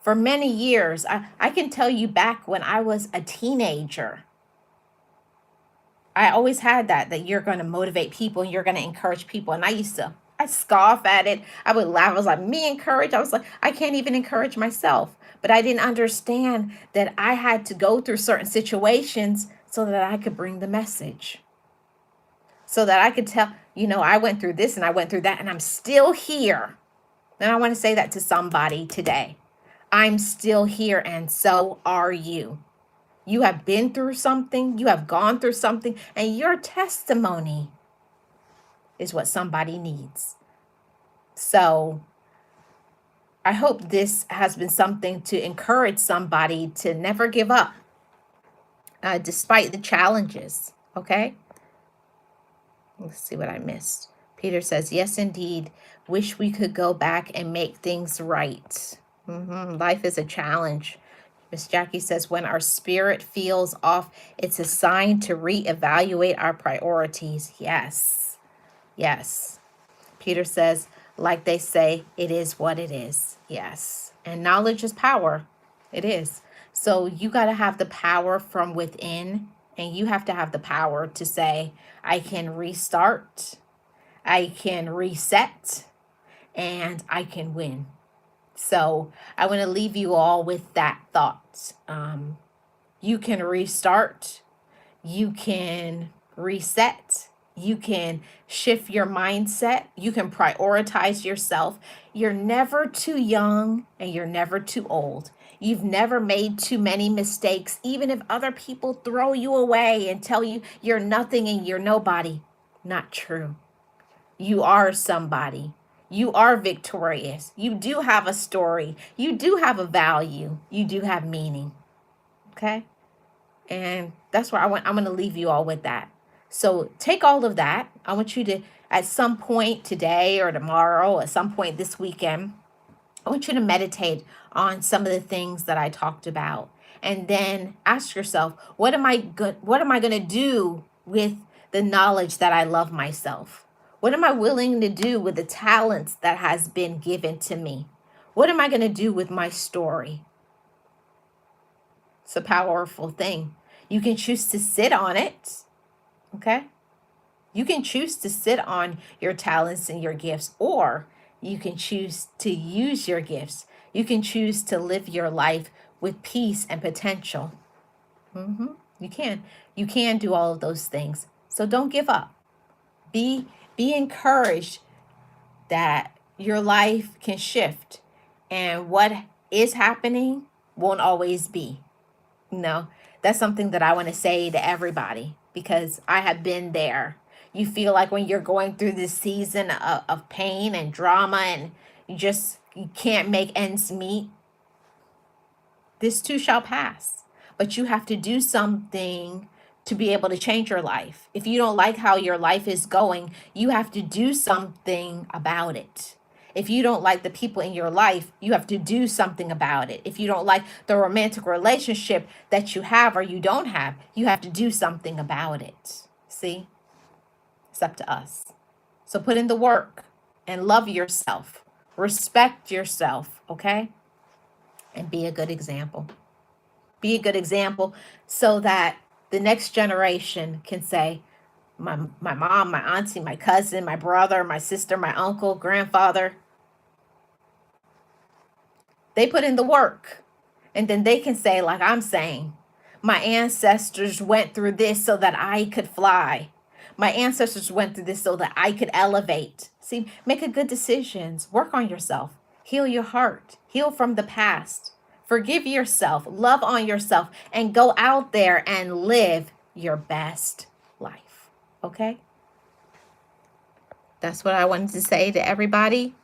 For many years, I can tell you back when I was a teenager, I always had that you're going to motivate people and you're going to encourage people. And I scoff at it. I would laugh. I was like, me encourage? I was like, I can't even encourage myself. But I didn't understand that I had to go through certain situations so that I could bring the message. So that I could tell, I went through this and I went through that and I'm still here. And I want to say that to somebody today. I'm still here and so are you. You have been through something, you have gone through something, and your testimony is what somebody needs. So I hope this has been something to encourage somebody to never give up, despite the challenges, okay? Let's see what I missed. Peter says, yes, indeed. Wish we could go back and make things right. Life is a challenge. Miss Jackie says, when our spirit feels off, it's a sign to reevaluate our priorities. Yes. Yes. Peter says, like they say, it is what it is. Yes. And knowledge is power. It is. So you got to have the power from within, and you have to have the power to say, I can restart, I can reset, and I can win. So I want to leave you all with that thought. You can restart, you can reset, you can shift your mindset, you can prioritize yourself. You're never too young and you're never too old. You've never made too many mistakes, even if other people throw you away and tell you you're nothing and you're nobody. Not true. You are somebody. You are victorious. You do have a story. You do have a value. You do have meaning. Okay? And that's where I'm going to leave you all with that. So take all of that. I want you to, at some point today or tomorrow, at some point this weekend, I want you to meditate on some of the things that I talked about. And then ask yourself, what am I going to do with the knowledge that I love myself? What am I willing to do with the talents that has been given to me? What am I going to do with my story? It's a powerful thing. You can choose to sit on it, okay? You can choose to sit on your talents and your gifts, or you can choose to use your gifts. You can choose to live your life with peace and potential. You can. You can do all of those things. So don't give up. Be encouraged that your life can shift, and what is happening won't always be. That's something that I want to say to everybody, because I have been there. You feel like when you're going through this season of pain and drama and you can't make ends meet, this too shall pass. But you have to do something to be able to change your life. If you don't like how your life is going, you have to do something about it. If you don't like the people in your life, you have to do something about it. If you don't like the romantic relationship that you have or you don't have, you have to do something about it. See? It's up to us. So put in the work and love yourself. Respect yourself, okay? And be a good example. Be a good example so that the next generation can say, my mom, my auntie, my cousin, my brother, my sister, my uncle, grandfather, they put in the work. And then they can say, like I'm saying, my ancestors went through this so that I could fly. My ancestors went through this so that I could elevate. See, make a good decisions. Work on yourself. Heal your heart. Heal from the past. Forgive yourself. Love on yourself. And go out there and live your best life. Okay? That's what I wanted to say to everybody.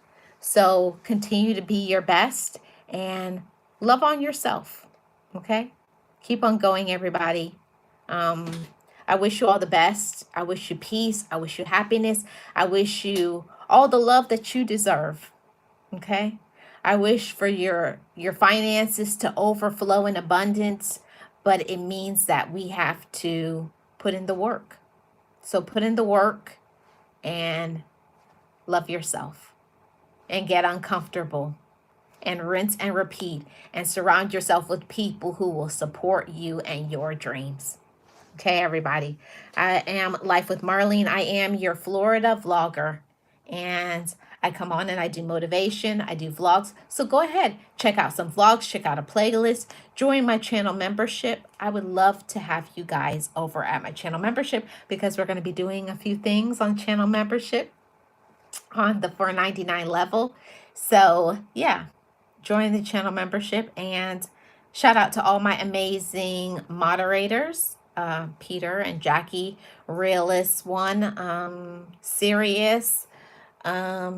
So continue to be your best and love on yourself. Okay? Keep on going, everybody. I wish you all the best. I wish you peace. I wish you happiness. I wish you all the love that you deserve. Okay? I wish for your finances to overflow in abundance, but it means that we have to put in the work. So put in the work and love yourself and get uncomfortable and rinse and repeat and surround yourself with people who will support you and your dreams. Okay, everybody. I am Life with Marlene. I am your Florida vlogger, and I come on and I do motivation. I do vlogs. So go ahead, check out some vlogs, check out a playlist, join my channel membership. I would love to have you guys over at my channel membership because we're going to be doing a few things on channel membership on the $4.99 level. So yeah, join the channel membership, and shout out to all my amazing moderators, Peter and Jackie, Realist One, Serious. I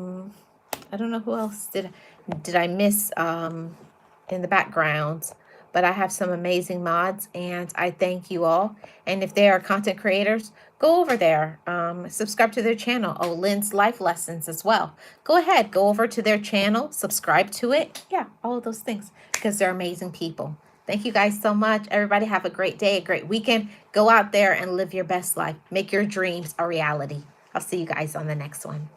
don't know who else did I miss in the background, but I have some amazing mods, and I thank you all. And if they are content creators, go over there, subscribe to their channel. Oh, Lynn's Life Lessons as well. Go ahead, go over to their channel, subscribe to it. Yeah, all of those things, because they're amazing people. Thank you guys so much. Everybody have a great day, a great weekend. Go out there and live your best life. Make your dreams a reality. I'll see you guys on the next one.